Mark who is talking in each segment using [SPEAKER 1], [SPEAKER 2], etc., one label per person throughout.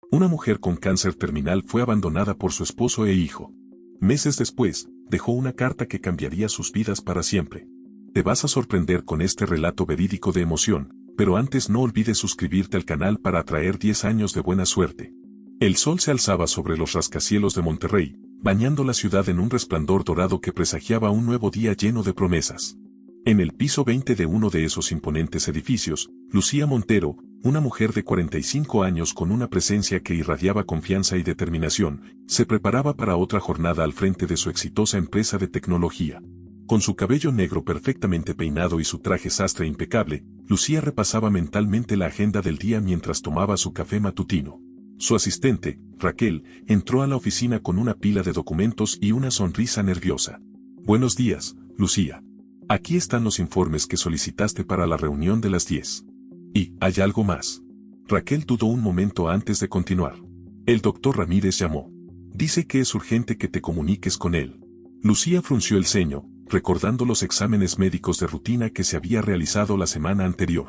[SPEAKER 1] Una mujer con cáncer terminal fue abandonada por su esposo e hijo. Meses después, dejó una carta que cambiaría sus vidas para siempre. Te vas a sorprender con este relato verídico de emoción, pero antes no olvides suscribirte al canal para atraer 10 años de buena suerte. El sol se alzaba sobre los rascacielos de Monterrey, bañando la ciudad en un resplandor dorado que presagiaba un nuevo día lleno de promesas. En el piso 20 de uno de esos imponentes edificios, Lucía Montero, una mujer de 45 años con una presencia que irradiaba confianza y determinación, se preparaba para otra jornada al frente de su exitosa empresa de tecnología. Con su cabello negro perfectamente peinado y su traje sastre impecable, Lucía repasaba mentalmente la agenda del día mientras tomaba su café matutino. Su asistente, Raquel, entró a la oficina con una pila de documentos y una sonrisa nerviosa. Buenos días, Lucía. Aquí están los informes que solicitaste para la reunión de las 10. ¿Y hay algo más? Raquel dudó un momento antes de continuar. El doctor Ramírez llamó. Dice que es urgente que te comuniques con él. Lucía frunció el ceño, recordando los exámenes médicos de rutina que se había realizado la semana anterior.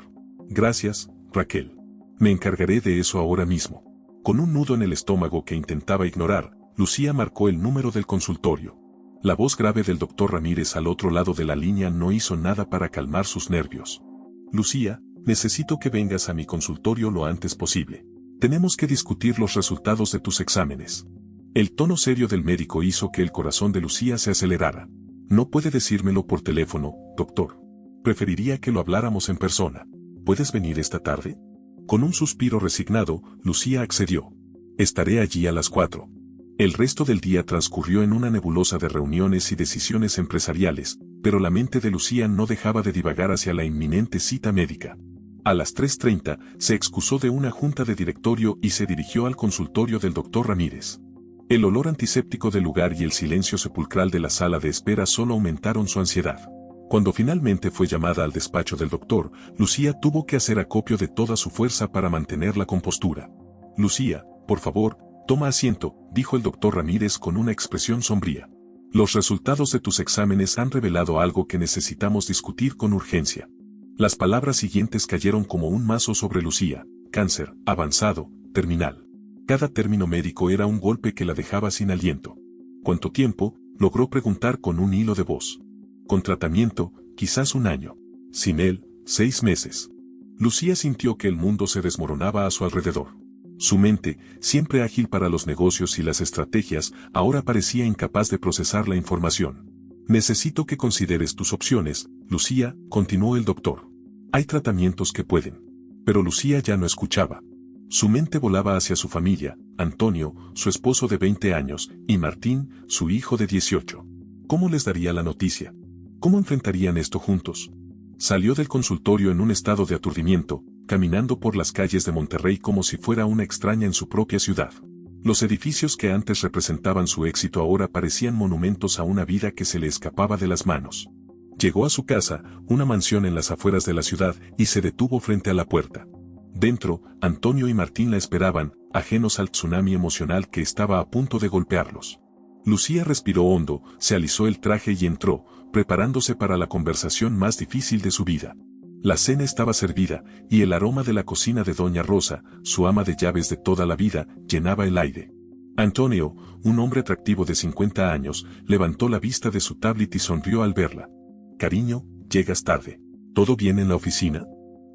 [SPEAKER 1] Gracias, Raquel. Me encargaré de eso ahora mismo. Con un nudo en el estómago que intentaba ignorar, Lucía marcó el número del consultorio. La voz grave del doctor Ramírez al otro lado de la línea no hizo nada para calmar sus nervios. Lucía, necesito que vengas a mi consultorio lo antes posible. Tenemos que discutir los resultados de tus exámenes. El tono serio del médico hizo que el corazón de Lucía se acelerara. No puede decírmelo por teléfono, doctor. Preferiría que lo habláramos en persona. ¿Puedes venir esta tarde? Con un suspiro resignado, Lucía accedió. Estaré allí a las 4. El resto del día transcurrió en una nebulosa de reuniones y decisiones empresariales, pero la mente de Lucía no dejaba de divagar hacia la inminente cita médica. A las 3:30, se excusó de una junta de directorio y se dirigió al consultorio del doctor Ramírez. El olor antiséptico del lugar y el silencio sepulcral de la sala de espera solo aumentaron su ansiedad. Cuando finalmente fue llamada al despacho del doctor, Lucía tuvo que hacer acopio de toda su fuerza para mantener la compostura. Lucía, por favor, toma asiento, dijo el doctor Ramírez con una expresión sombría. Los resultados de tus exámenes han revelado algo que necesitamos discutir con urgencia. Las palabras siguientes cayeron como un mazo sobre Lucía: cáncer, avanzado, terminal. Cada término médico era un golpe que la dejaba sin aliento. ¿Cuánto tiempo?, logró preguntar con un hilo de voz. Con tratamiento, quizás 1 año. Sin él, 6 meses. Lucía sintió que el mundo se desmoronaba a su alrededor. Su mente, siempre ágil para los negocios y las estrategias, ahora parecía incapaz de procesar la información. Necesito que consideres tus opciones, Lucía, continuó el doctor. Hay tratamientos que pueden. Pero Lucía ya no escuchaba. Su mente volaba hacia su familia, Antonio, su esposo de 20 años, y Martín, su hijo de 18. ¿Cómo les daría la noticia? ¿Cómo enfrentarían esto juntos? Salió del consultorio en un estado de aturdimiento, caminando por las calles de Monterrey como si fuera una extraña en su propia ciudad. Los edificios que antes representaban su éxito ahora parecían monumentos a una vida que se le escapaba de las manos. Llegó a su casa, una mansión en las afueras de la ciudad, y se detuvo frente a la puerta. Dentro, Antonio y Martín la esperaban, ajenos al tsunami emocional que estaba a punto de golpearlos. Lucía respiró hondo, se alisó el traje y entró, preparándose para la conversación más difícil de su vida. La cena estaba servida, y el aroma de la cocina de Doña Rosa, su ama de llaves de toda la vida, llenaba el aire. Antonio, un hombre atractivo de 50 años, levantó la vista de su tablet y sonrió al verla. Cariño, llegas tarde. ¿Todo bien en la oficina?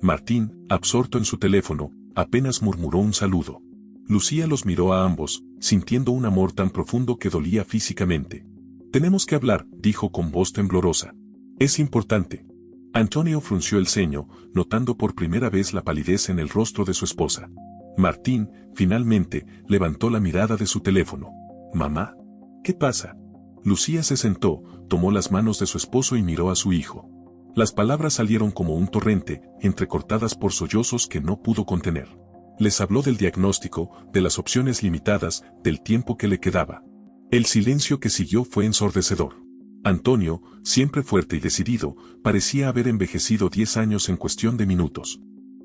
[SPEAKER 1] Martín, absorto en su teléfono, apenas murmuró un saludo. Lucía los miró a ambos, sintiendo un amor tan profundo que dolía físicamente. Tenemos que hablar, dijo con voz temblorosa. Es importante. Antonio frunció el ceño, notando por primera vez la palidez en el rostro de su esposa. Martín, finalmente, levantó la mirada de su teléfono. ¿Mamá? ¿Qué pasa? Lucía se sentó, tomó las manos de su esposo y miró a su hijo. Las palabras salieron como un torrente, entrecortadas por sollozos que no pudo contener. Les habló del diagnóstico, de las opciones limitadas, del tiempo que le quedaba. El silencio que siguió fue ensordecedor. Antonio, siempre fuerte y decidido, parecía haber envejecido 10 años en cuestión de minutos.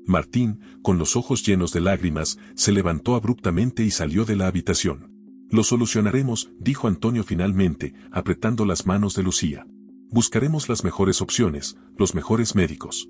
[SPEAKER 1] Martín, con los ojos llenos de lágrimas, se levantó abruptamente y salió de la habitación. Lo solucionaremos, dijo Antonio finalmente, apretando las manos de Lucía. Buscaremos las mejores opciones, los mejores médicos.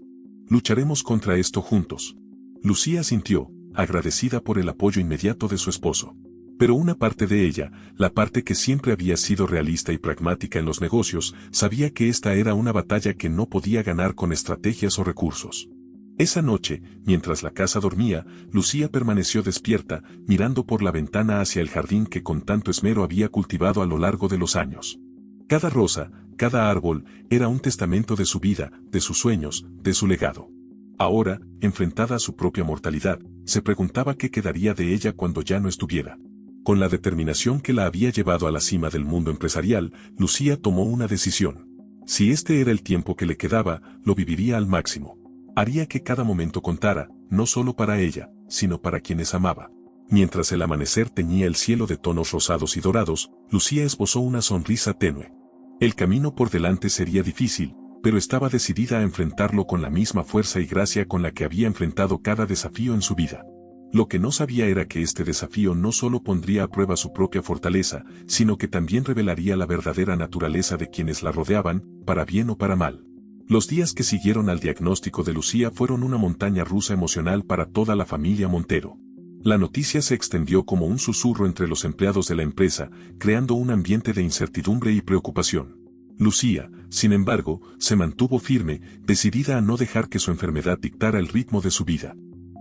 [SPEAKER 1] Lucharemos contra esto juntos. Lucía sintió, agradecida por el apoyo inmediato de su esposo. Pero una parte de ella, la parte que siempre había sido realista y pragmática en los negocios, sabía que esta era una batalla que no podía ganar con estrategias o recursos. Esa noche, mientras la casa dormía, Lucía permaneció despierta, mirando por la ventana hacia el jardín que con tanto esmero había cultivado a lo largo de los años. Cada rosa, cada árbol, era un testamento de su vida, de sus sueños, de su legado. Ahora, enfrentada a su propia mortalidad, se preguntaba qué quedaría de ella cuando ya no estuviera. Con la determinación que la había llevado a la cima del mundo empresarial, Lucía tomó una decisión. Si este era el tiempo que le quedaba, lo viviría al máximo. Haría que cada momento contara, no solo para ella, sino para quienes amaba. Mientras el amanecer teñía el cielo de tonos rosados y dorados, Lucía esbozó una sonrisa tenue. El camino por delante sería difícil, pero estaba decidida a enfrentarlo con la misma fuerza y gracia con la que había enfrentado cada desafío en su vida. Lo que no sabía era que este desafío no solo pondría a prueba su propia fortaleza, sino que también revelaría la verdadera naturaleza de quienes la rodeaban, para bien o para mal. Los días que siguieron al diagnóstico de Lucía fueron una montaña rusa emocional para toda la familia Montero. La noticia se extendió como un susurro entre los empleados de la empresa, creando un ambiente de incertidumbre y preocupación. Lucía, sin embargo, se mantuvo firme, decidida a no dejar que su enfermedad dictara el ritmo de su vida.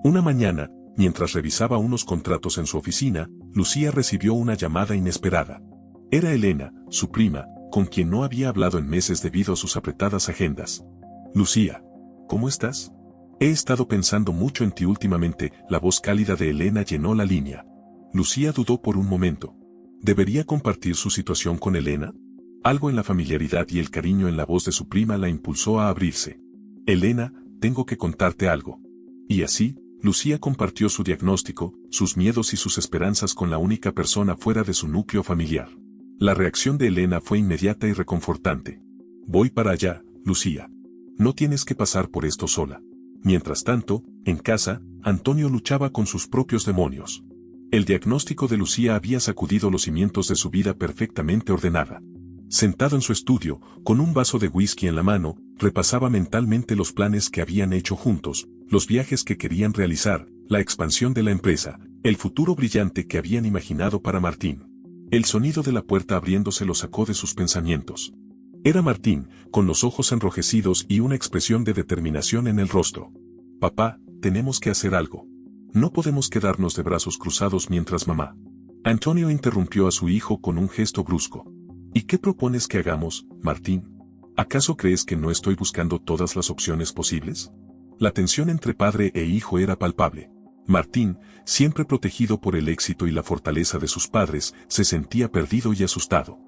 [SPEAKER 1] Una mañana, mientras revisaba unos contratos en su oficina, Lucía recibió una llamada inesperada. Era Elena, su prima, con quien no había hablado en meses debido a sus apretadas agendas. Lucía, ¿cómo estás? He estado pensando mucho en ti últimamente. La voz cálida de Elena llenó la línea. Lucía dudó por un momento. ¿Debería compartir su situación con Elena? Algo en la familiaridad y el cariño en la voz de su prima la impulsó a abrirse. Elena, tengo que contarte algo. Y así, Lucía compartió su diagnóstico, sus miedos y sus esperanzas con la única persona fuera de su núcleo familiar. La reacción de Elena fue inmediata y reconfortante. Voy para allá, Lucía. No tienes que pasar por esto sola. Mientras tanto, en casa, Antonio luchaba con sus propios demonios. El diagnóstico de Lucía había sacudido los cimientos de su vida perfectamente ordenada. Sentado en su estudio, con un vaso de whisky en la mano, repasaba mentalmente los planes que habían hecho juntos, los viajes que querían realizar, la expansión de la empresa, el futuro brillante que habían imaginado para Martín. El sonido de la puerta abriéndose lo sacó de sus pensamientos. Era Martín, con los ojos enrojecidos y una expresión de determinación en el rostro. Papá, tenemos que hacer algo. No podemos quedarnos de brazos cruzados mientras mamá. Antonio interrumpió a su hijo con un gesto brusco. ¿Y qué propones que hagamos, Martín? ¿Acaso crees que no estoy buscando todas las opciones posibles? La tensión entre padre e hijo era palpable. Martín, siempre protegido por el éxito y la fortaleza de sus padres, se sentía perdido y asustado.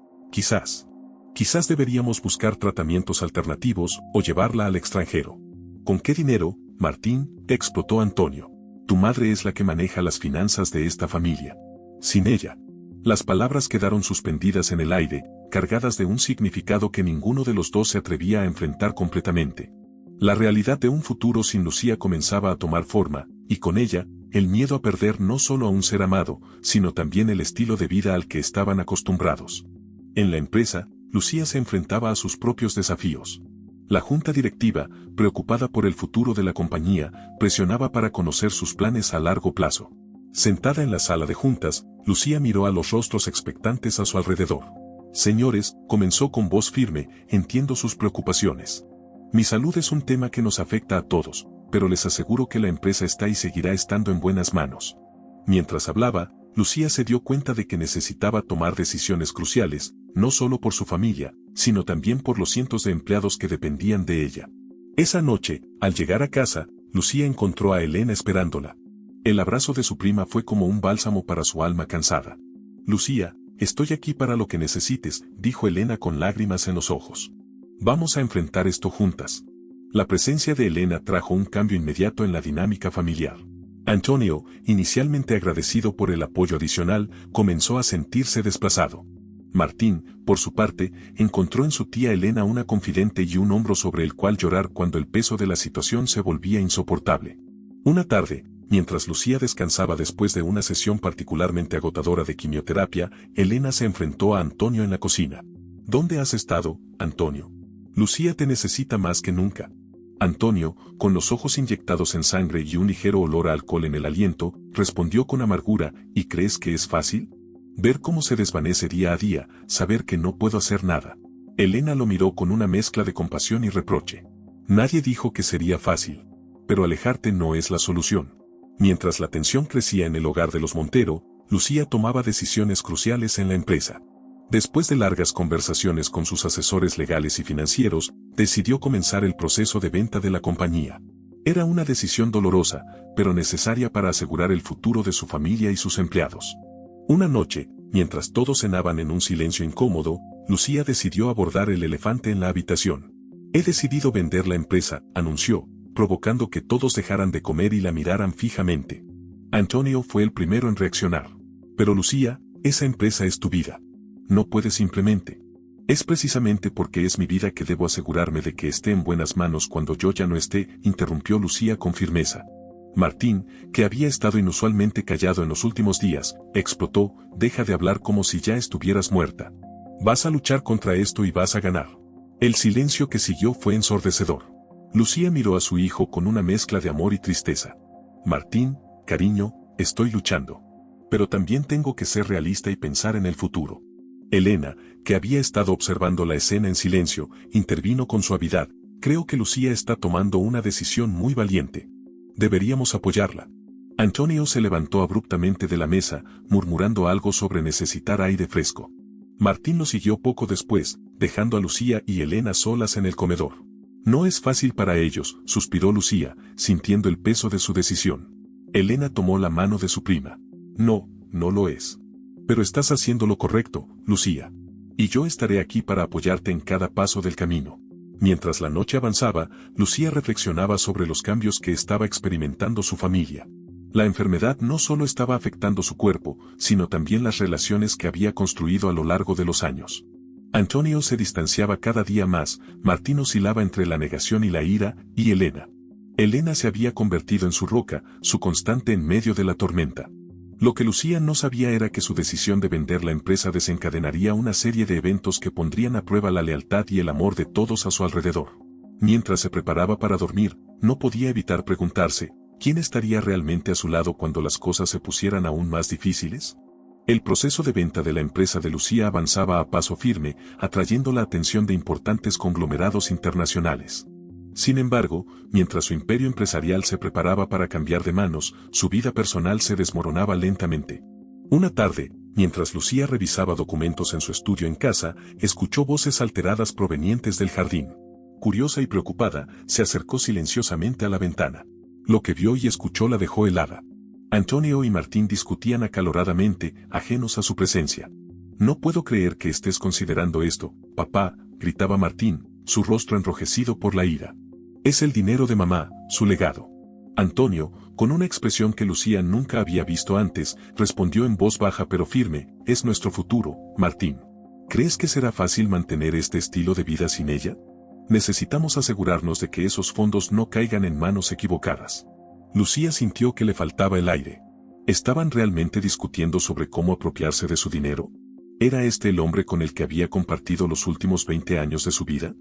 [SPEAKER 1] Quizás deberíamos buscar tratamientos alternativos o llevarla al extranjero. ¿Con qué dinero, Martín?, explotó Antonio. Tu madre es la que maneja las finanzas de esta familia. Sin ella. Las palabras quedaron suspendidas en el aire, cargadas de un significado que ninguno de los dos se atrevía a enfrentar completamente. La realidad de un futuro sin Lucía comenzaba a tomar forma, y con ella, el miedo a perder no solo a un ser amado, sino también el estilo de vida al que estaban acostumbrados. En la empresa, Lucía se enfrentaba a sus propios desafíos. La junta directiva, preocupada por el futuro de la compañía, presionaba para conocer sus planes a largo plazo. Sentada en la sala de juntas, Lucía miró a los rostros expectantes a su alrededor. Señores, comenzó con voz firme, entiendo sus preocupaciones. Mi salud es un tema que nos afecta a todos, pero les aseguro que la empresa está y seguirá estando en buenas manos. Mientras hablaba, Lucía se dio cuenta de que necesitaba tomar decisiones cruciales, no solo por su familia, sino también por los cientos de empleados que dependían de ella. Esa noche, al llegar a casa, Lucía encontró a Elena esperándola. El abrazo de su prima fue como un bálsamo para su alma cansada. Lucía, estoy aquí para lo que necesites, dijo Elena con lágrimas en los ojos. Vamos a enfrentar esto juntas. La presencia de Elena trajo un cambio inmediato en la dinámica familiar. Antonio, inicialmente agradecido por el apoyo adicional, comenzó a sentirse desplazado. Martín, por su parte, encontró en su tía Elena una confidente y un hombro sobre el cual llorar cuando el peso de la situación se volvía insoportable. Una tarde, mientras Lucía descansaba después de una sesión particularmente agotadora de quimioterapia, Elena se enfrentó a Antonio en la cocina. ¿Dónde has estado, Antonio? Lucía te necesita más que nunca. Antonio, con los ojos inyectados en sangre y un ligero olor a alcohol en el aliento, respondió con amargura, ¿y crees que es fácil? Ver cómo se desvanece día a día, saber que no puedo hacer nada. Elena lo miró con una mezcla de compasión y reproche. Nadie dijo que sería fácil. Pero alejarte no es la solución. Mientras la tensión crecía en el hogar de los Montero, Lucía tomaba decisiones cruciales en la empresa. Después de largas conversaciones con sus asesores legales y financieros, decidió comenzar el proceso de venta de la compañía. Era una decisión dolorosa, pero necesaria para asegurar el futuro de su familia y sus empleados. Una noche, mientras todos cenaban en un silencio incómodo, Lucía decidió abordar el elefante en la habitación. He decidido vender la empresa, anunció, provocando que todos dejaran de comer y la miraran fijamente. Antonio fue el primero en reaccionar. Pero Lucía, esa empresa es tu vida. No puedes simplemente. Es precisamente porque es mi vida que debo asegurarme de que esté en buenas manos cuando yo ya no esté, interrumpió Lucía con firmeza. Martín, que había estado inusualmente callado en los últimos días, explotó, deja de hablar como si ya estuvieras muerta. Vas a luchar contra esto y vas a ganar. El silencio que siguió fue ensordecedor. Lucía miró a su hijo con una mezcla de amor y tristeza. Martín, cariño, estoy luchando. Pero también tengo que ser realista y pensar en el futuro. Elena, que había estado observando la escena en silencio, intervino con suavidad. Creo que Lucía está tomando una decisión muy valiente. Deberíamos apoyarla. Antonio se levantó abruptamente de la mesa, murmurando algo sobre necesitar aire fresco. Martín lo siguió poco después, dejando a Lucía y Elena solas en el comedor. No es fácil para ellos, suspiró Lucía, sintiendo el peso de su decisión. Elena tomó la mano de su prima. No, no lo es. Pero estás haciendo lo correcto, Lucía. Y yo estaré aquí para apoyarte en cada paso del camino. Mientras la noche avanzaba, Lucía reflexionaba sobre los cambios que estaba experimentando su familia. La enfermedad no solo estaba afectando su cuerpo, sino también las relaciones que había construido a lo largo de los años. Antonio se distanciaba cada día más, Martín oscilaba entre la negación y la ira, y Elena. Elena se había convertido en su roca, su constante en medio de la tormenta. Lo que Lucía no sabía era que su decisión de vender la empresa desencadenaría una serie de eventos que pondrían a prueba la lealtad y el amor de todos a su alrededor. Mientras se preparaba para dormir, no podía evitar preguntarse, ¿quién estaría realmente a su lado cuando las cosas se pusieran aún más difíciles? El proceso de venta de la empresa de Lucía avanzaba a paso firme, atrayendo la atención de importantes conglomerados internacionales. Sin embargo, mientras su imperio empresarial se preparaba para cambiar de manos, su vida personal se desmoronaba lentamente. Una tarde, mientras Lucía revisaba documentos en su estudio en casa, escuchó voces alteradas provenientes del jardín. Curiosa y preocupada, se acercó silenciosamente a la ventana. Lo que vio y escuchó la dejó helada. Antonio y Martín discutían acaloradamente, ajenos a su presencia. No puedo creer que estés considerando esto, papá, gritaba Martín, su rostro enrojecido por la ira. Es el dinero de mamá, su legado. Antonio, con una expresión que Lucía nunca había visto antes, respondió en voz baja pero firme, es nuestro futuro, Martín. ¿Crees que será fácil mantener este estilo de vida sin ella? Necesitamos asegurarnos de que esos fondos no caigan en manos equivocadas. Lucía sintió que le faltaba el aire. ¿Estaban realmente discutiendo sobre cómo apropiarse de su dinero? ¿Era este el hombre con el que había compartido los últimos 20 años de su vida?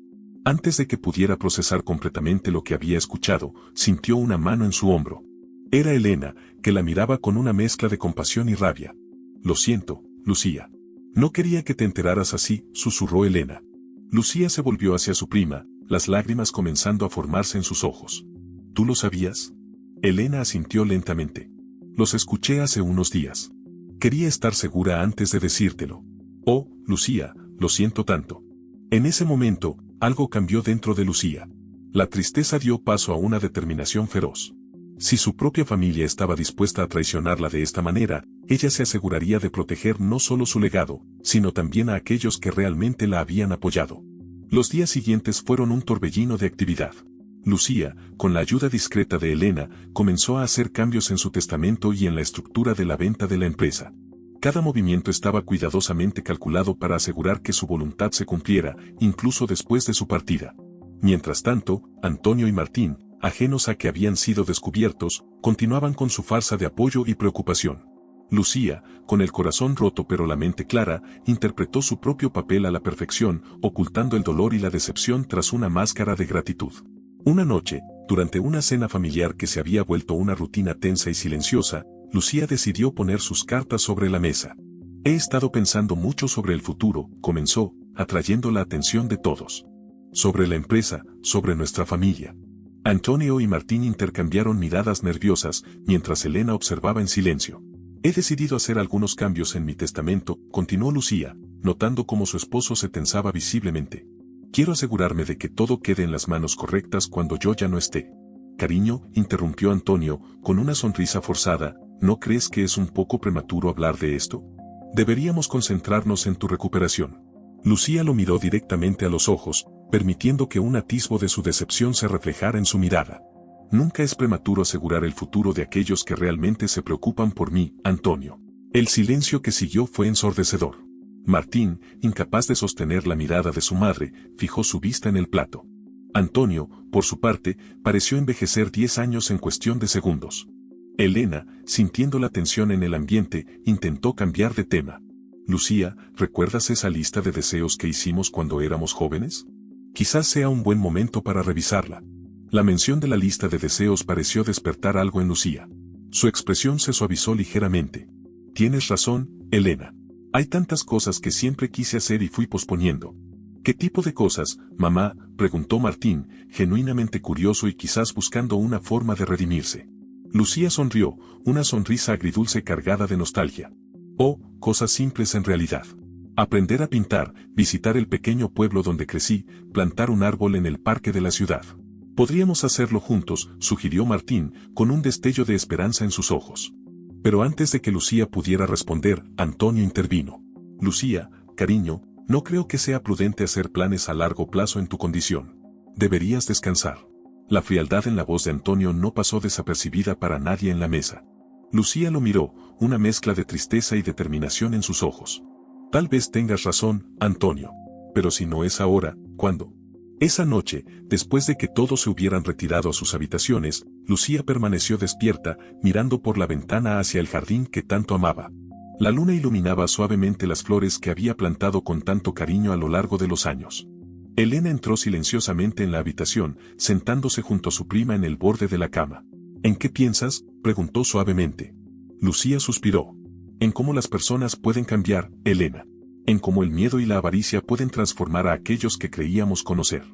[SPEAKER 1] Antes de que pudiera procesar completamente lo que había escuchado, sintió una mano en su hombro. Era Elena, que la miraba con una mezcla de compasión y rabia. Lo siento, Lucía. No quería que te enteraras así, susurró Elena. Lucía se volvió hacia su prima, las lágrimas comenzando a formarse en sus ojos. ¿Tú lo sabías? Elena asintió lentamente. Los escuché hace unos días. Quería estar segura antes de decírtelo. Oh, Lucía, lo siento tanto. En ese momento, algo cambió dentro de Lucía. La tristeza dio paso a una determinación feroz. Si su propia familia estaba dispuesta a traicionarla de esta manera, ella se aseguraría de proteger no solo su legado, sino también a aquellos que realmente la habían apoyado. Los días siguientes fueron un torbellino de actividad. Lucía, con la ayuda discreta de Elena, comenzó a hacer cambios en su testamento y en la estructura de la venta de la empresa. Cada movimiento estaba cuidadosamente calculado para asegurar que su voluntad se cumpliera, incluso después de su partida. Mientras tanto, Antonio y Martín, ajenos a que habían sido descubiertos, continuaban con su farsa de apoyo y preocupación. Lucía, con el corazón roto pero la mente clara, interpretó su propio papel a la perfección, ocultando el dolor y la decepción tras una máscara de gratitud. Una noche, durante una cena familiar que se había vuelto una rutina tensa y silenciosa, Lucía decidió poner sus cartas sobre la mesa. He estado pensando mucho sobre el futuro, comenzó, atrayendo la atención de todos. Sobre la empresa, sobre nuestra familia. Antonio y Martín intercambiaron miradas nerviosas, mientras Elena observaba en silencio. He decidido hacer algunos cambios en mi testamento, continuó Lucía, notando cómo su esposo se tensaba visiblemente. Quiero asegurarme de que todo quede en las manos correctas cuando yo ya no esté. Cariño, interrumpió Antonio, con una sonrisa forzada, ¿no crees que es un poco prematuro hablar de esto? Deberíamos concentrarnos en tu recuperación. Lucía lo miró directamente a los ojos, permitiendo que un atisbo de su decepción se reflejara en su mirada. Nunca es prematuro asegurar el futuro de aquellos que realmente se preocupan por mí, Antonio. El silencio que siguió fue ensordecedor. Martín, incapaz de sostener la mirada de su madre, fijó su vista en el plato. Antonio, por su parte, pareció envejecer 10 años en cuestión de segundos. Elena, sintiendo la tensión en el ambiente, intentó cambiar de tema. Lucía, ¿recuerdas esa lista de deseos que hicimos cuando éramos jóvenes? Quizás sea un buen momento para revisarla. La mención de la lista de deseos pareció despertar algo en Lucía. Su expresión se suavizó ligeramente. Tienes razón, Elena. Hay tantas cosas que siempre quise hacer y fui posponiendo. ¿Qué tipo de cosas, mamá?, preguntó Martín, genuinamente curioso y quizás buscando una forma de redimirse. Lucía sonrió, una sonrisa agridulce cargada de nostalgia. Oh, cosas simples en realidad. Aprender a pintar, visitar el pequeño pueblo donde crecí, plantar un árbol en el parque de la ciudad. Podríamos hacerlo juntos, sugirió Martín, con un destello de esperanza en sus ojos. Pero antes de que Lucía pudiera responder, Antonio intervino. Lucía, cariño, no creo que sea prudente hacer planes a largo plazo en tu condición. Deberías descansar. La frialdad en la voz de Antonio no pasó desapercibida para nadie en la mesa. Lucía lo miró, una mezcla de tristeza y determinación en sus ojos. Tal vez tengas razón, Antonio. Pero si no es ahora, ¿cuándo? Esa noche, después de que todos se hubieran retirado a sus habitaciones, Lucía permaneció despierta, mirando por la ventana hacia el jardín que tanto amaba. La luna iluminaba suavemente las flores que había plantado con tanto cariño a lo largo de los años. Elena entró silenciosamente en la habitación, sentándose junto a su prima en el borde de la cama. ¿En qué piensas?, preguntó suavemente. Lucía suspiró. En cómo las personas pueden cambiar, Elena. En cómo el miedo y la avaricia pueden transformar a aquellos que creíamos conocer.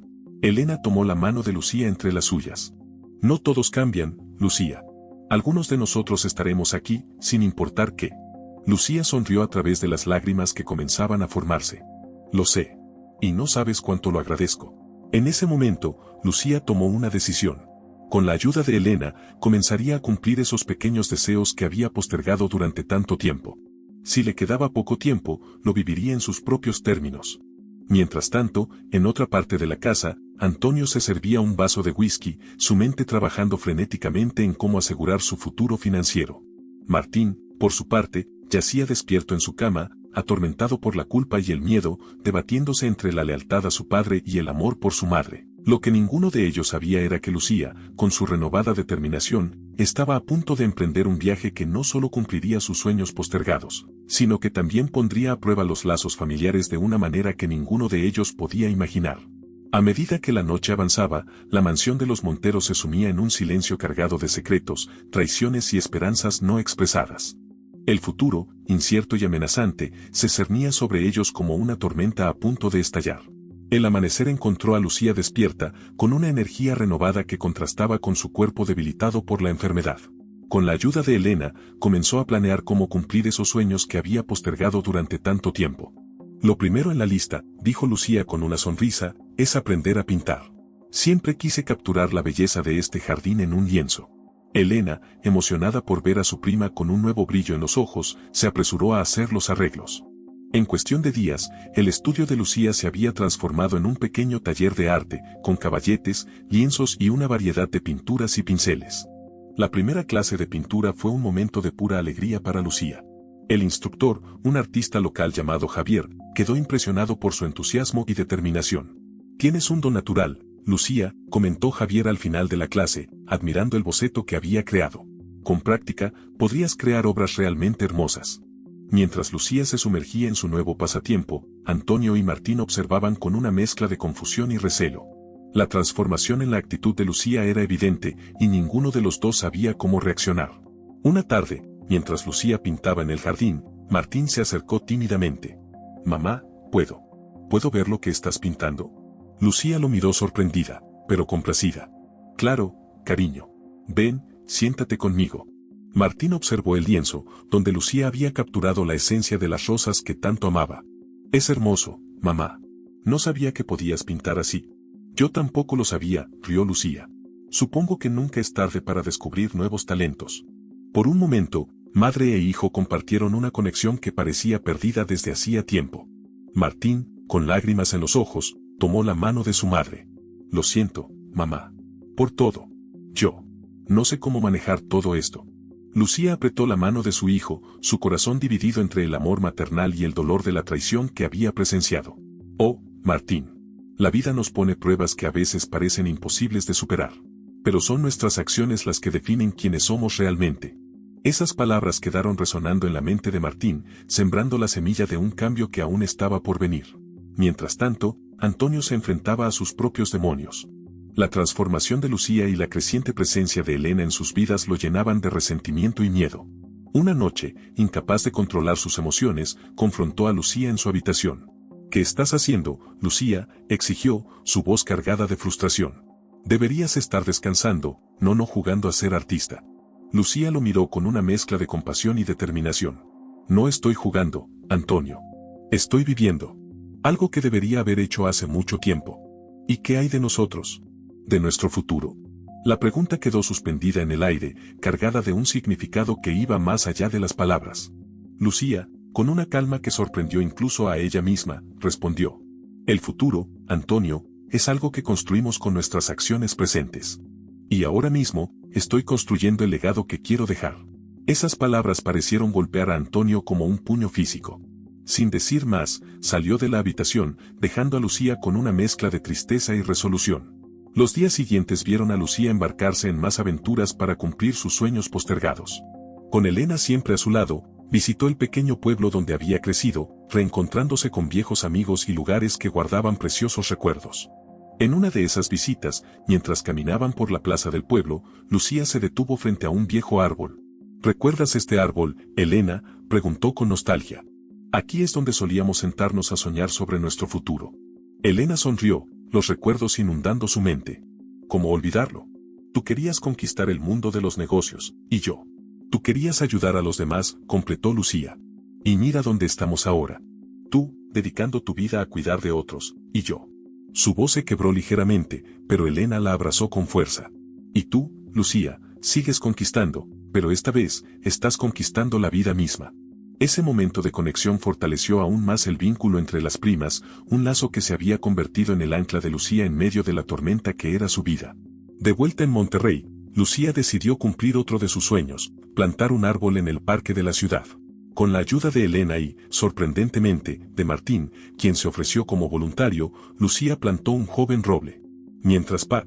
[SPEAKER 1] Elena tomó la mano de Lucía entre las suyas. No todos cambian, Lucía. Algunos de nosotros estaremos aquí, sin importar qué. Lucía sonrió a través de las lágrimas que comenzaban a formarse. Lo sé. Y no sabes cuánto lo agradezco. En ese momento, Lucía tomó una decisión. Con la ayuda de Elena, comenzaría a cumplir esos pequeños deseos que había postergado durante tanto tiempo. Si le quedaba poco tiempo, lo viviría en sus propios términos. Mientras tanto, en otra parte de la casa, Antonio se servía un vaso de whisky, su mente trabajando frenéticamente en cómo asegurar su futuro financiero. Martín, por su parte, yacía despierto en su cama, atormentado por la culpa y el miedo, debatiéndose entre la lealtad a su padre y el amor por su madre. Lo que ninguno de ellos sabía era que Lucía, con su renovada determinación, estaba a punto de emprender un viaje que no solo cumpliría sus sueños postergados, sino que también pondría a prueba los lazos familiares de una manera que ninguno de ellos podía imaginar. A medida que la noche avanzaba, la mansión de los Monteros se sumía en un silencio cargado de secretos, traiciones y esperanzas no expresadas. El futuro, incierto y amenazante, se cernía sobre ellos como una tormenta a punto de estallar. El amanecer encontró a Lucía despierta, con una energía renovada que contrastaba con su cuerpo debilitado por la enfermedad. Con la ayuda de Elena, comenzó a planear cómo cumplir esos sueños que había postergado durante tanto tiempo. Lo primero en la lista, dijo Lucía con una sonrisa, es aprender a pintar. Siempre quise capturar la belleza de este jardín en un lienzo. Elena, emocionada por ver a su prima con un nuevo brillo en los ojos, se apresuró a hacer los arreglos. En cuestión de días, el estudio de Lucía se había transformado en un pequeño taller de arte, con caballetes, lienzos y una variedad de pinturas y pinceles. La primera clase de pintura fue un momento de pura alegría para Lucía. El instructor, un artista local llamado Javier, quedó impresionado por su entusiasmo y determinación. «Tienes un don natural, Lucía», comentó Javier al final de la clase, admirando el boceto que había creado. «Con práctica, podrías crear obras realmente hermosas». Mientras Lucía se sumergía en su nuevo pasatiempo, Antonio y Martín observaban con una mezcla de confusión y recelo. La transformación en la actitud de Lucía era evidente y ninguno de los dos sabía cómo reaccionar. Una tarde, mientras Lucía pintaba en el jardín, Martín se acercó tímidamente. «Mamá, ¿puedo ver lo que estás pintando?» Lucía lo miró sorprendida, pero complacida. «Claro, cariño. Ven, siéntate conmigo». Martín observó el lienzo, donde Lucía había capturado la esencia de las rosas que tanto amaba. «Es hermoso, mamá. No sabía que podías pintar así». «Yo tampoco lo sabía», rió Lucía. «Supongo que nunca es tarde para descubrir nuevos talentos». Por un momento, madre e hijo compartieron una conexión que parecía perdida desde hacía tiempo. Martín, con lágrimas en los ojos, tomó la mano de su madre. «Lo siento, mamá. Por todo. Yo no sé cómo manejar todo esto». Lucía apretó la mano de su hijo, su corazón dividido entre el amor maternal y el dolor de la traición que había presenciado. «Oh, Martín. La vida nos pone pruebas que a veces parecen imposibles de superar. Pero son nuestras acciones las que definen quiénes somos realmente». Esas palabras quedaron resonando en la mente de Martín, sembrando la semilla de un cambio que aún estaba por venir. Mientras tanto, Antonio se enfrentaba a sus propios demonios. La transformación de Lucía y la creciente presencia de Elena en sus vidas lo llenaban de resentimiento y miedo. Una noche, incapaz de controlar sus emociones, confrontó a Lucía en su habitación. «¿Qué estás haciendo, Lucía?», exigió, su voz cargada de frustración. «Deberías estar descansando, no jugando a ser artista». Lucía lo miró con una mezcla de compasión y determinación. «No estoy jugando, Antonio. Estoy viviendo. Algo que debería haber hecho hace mucho tiempo». «¿Y qué hay de nosotros? ¿De nuestro futuro?». La pregunta quedó suspendida en el aire, cargada de un significado que iba más allá de las palabras. Lucía, con una calma que sorprendió incluso a ella misma, respondió. «El futuro, Antonio, es algo que construimos con nuestras acciones presentes. Y ahora mismo, estoy construyendo el legado que quiero dejar». Esas palabras parecieron golpear a Antonio como un puño físico. Sin decir más, salió de la habitación, dejando a Lucía con una mezcla de tristeza y resolución. Los días siguientes vieron a Lucía embarcarse en más aventuras para cumplir sus sueños postergados. Con Elena siempre a su lado, visitó el pequeño pueblo donde había crecido, reencontrándose con viejos amigos y lugares que guardaban preciosos recuerdos. En una de esas visitas, mientras caminaban por la plaza del pueblo, Lucía se detuvo frente a un viejo árbol. «¿Recuerdas este árbol, Elena?», preguntó con nostalgia. «Aquí es donde solíamos sentarnos a soñar sobre nuestro futuro». Elena sonrió, los recuerdos inundando su mente. «¿Cómo olvidarlo? Tú querías conquistar el mundo de los negocios, y yo. Tú querías ayudar a los demás», completó Lucía. «Y mira dónde estamos ahora. Tú, dedicando tu vida a cuidar de otros, y yo». Su voz se quebró ligeramente, pero Elena la abrazó con fuerza. «Y tú, Lucía, sigues conquistando, pero esta vez, estás conquistando la vida misma». Ese momento de conexión fortaleció aún más el vínculo entre las primas, un lazo que se había convertido en el ancla de Lucía en medio de la tormenta que era su vida. De vuelta en Monterrey, Lucía decidió cumplir otro de sus sueños, plantar un árbol en el parque de la ciudad. Con la ayuda de Elena y, sorprendentemente, de Martín, quien se ofreció como voluntario, Lucía plantó un joven roble. Mientras Pat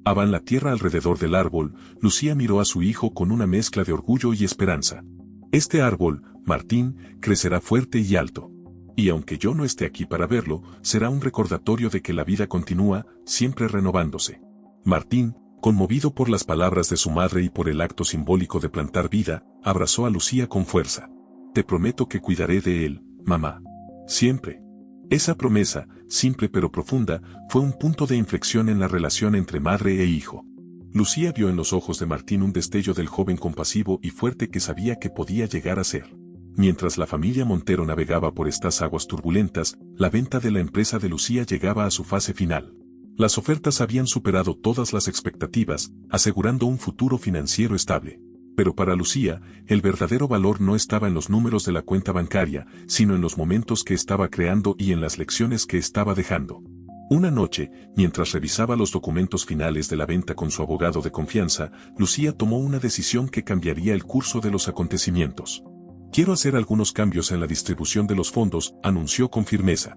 [SPEAKER 1] aban la tierra alrededor del árbol, Lucía miró a su hijo con una mezcla de orgullo y esperanza. «Este árbol, Martín, crecerá fuerte y alto. Y aunque yo no esté aquí para verlo, será un recordatorio de que la vida continúa, siempre renovándose». Martín, conmovido por las palabras de su madre y por el acto simbólico de plantar vida, abrazó a Lucía con fuerza. «Te prometo que cuidaré de él, mamá. Siempre». Esa promesa, simple pero profunda, fue un punto de inflexión en la relación entre madre e hijo. Lucía vio en los ojos de Martín un destello del joven compasivo y fuerte que sabía que podía llegar a ser. Mientras la familia Montero navegaba por estas aguas turbulentas, la venta de la empresa de Lucía llegaba a su fase final. Las ofertas habían superado todas las expectativas, asegurando un futuro financiero estable. Pero para Lucía, el verdadero valor no estaba en los números de la cuenta bancaria, sino en los momentos que estaba creando y en las lecciones que estaba dejando. Una noche, mientras revisaba los documentos finales de la venta con su abogado de confianza, Lucía tomó una decisión que cambiaría el curso de los acontecimientos. «Quiero hacer algunos cambios en la distribución de los fondos», anunció con firmeza.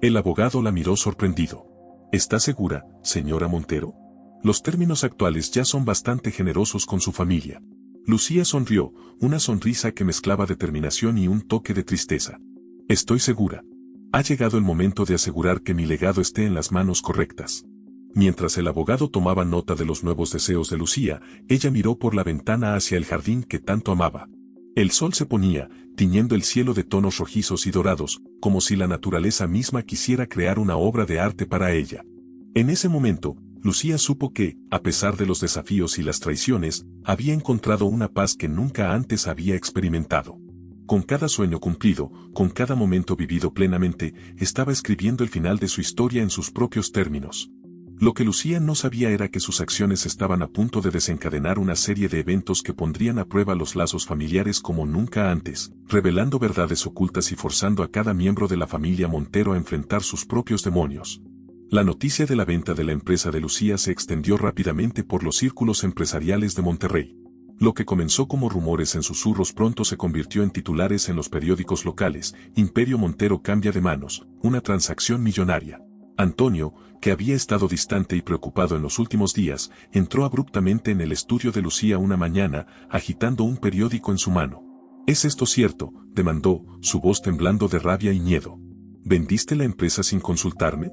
[SPEAKER 1] El abogado la miró sorprendido. «¿Está segura, señora Montero? Los términos actuales ya son bastante generosos con su familia». Lucía sonrió, una sonrisa que mezclaba determinación y un toque de tristeza. «Estoy segura. Ha llegado el momento de asegurar que mi legado esté en las manos correctas. Mientras el abogado tomaba nota de los nuevos deseos de Lucía, ella miró por la ventana hacia el jardín que tanto amaba. El sol se ponía, tiñendo el cielo de tonos rojizos y dorados, como si la naturaleza misma quisiera crear una obra de arte para ella. En ese momento, Lucía supo que, a pesar de los desafíos y las traiciones, había encontrado una paz que nunca antes había experimentado. Con cada sueño cumplido, con cada momento vivido plenamente, estaba escribiendo el final de su historia en sus propios términos. Lo que Lucía no sabía era que sus acciones estaban a punto de desencadenar una serie de eventos que pondrían a prueba los lazos familiares como nunca antes, revelando verdades ocultas y forzando a cada miembro de la familia Montero a enfrentar sus propios demonios. La noticia de la venta de la empresa de Lucía se extendió rápidamente por los círculos empresariales de Monterrey. Lo que comenzó como rumores en susurros pronto se convirtió en titulares en los periódicos locales. Imperio Montero cambia de manos, una transacción millonaria. Antonio, que había estado distante y preocupado en los últimos días, entró abruptamente en el estudio de Lucía una mañana, agitando un periódico en su mano. ¿Es esto cierto?, demandó, su voz temblando de rabia y miedo. ¿Vendiste la empresa sin consultarme?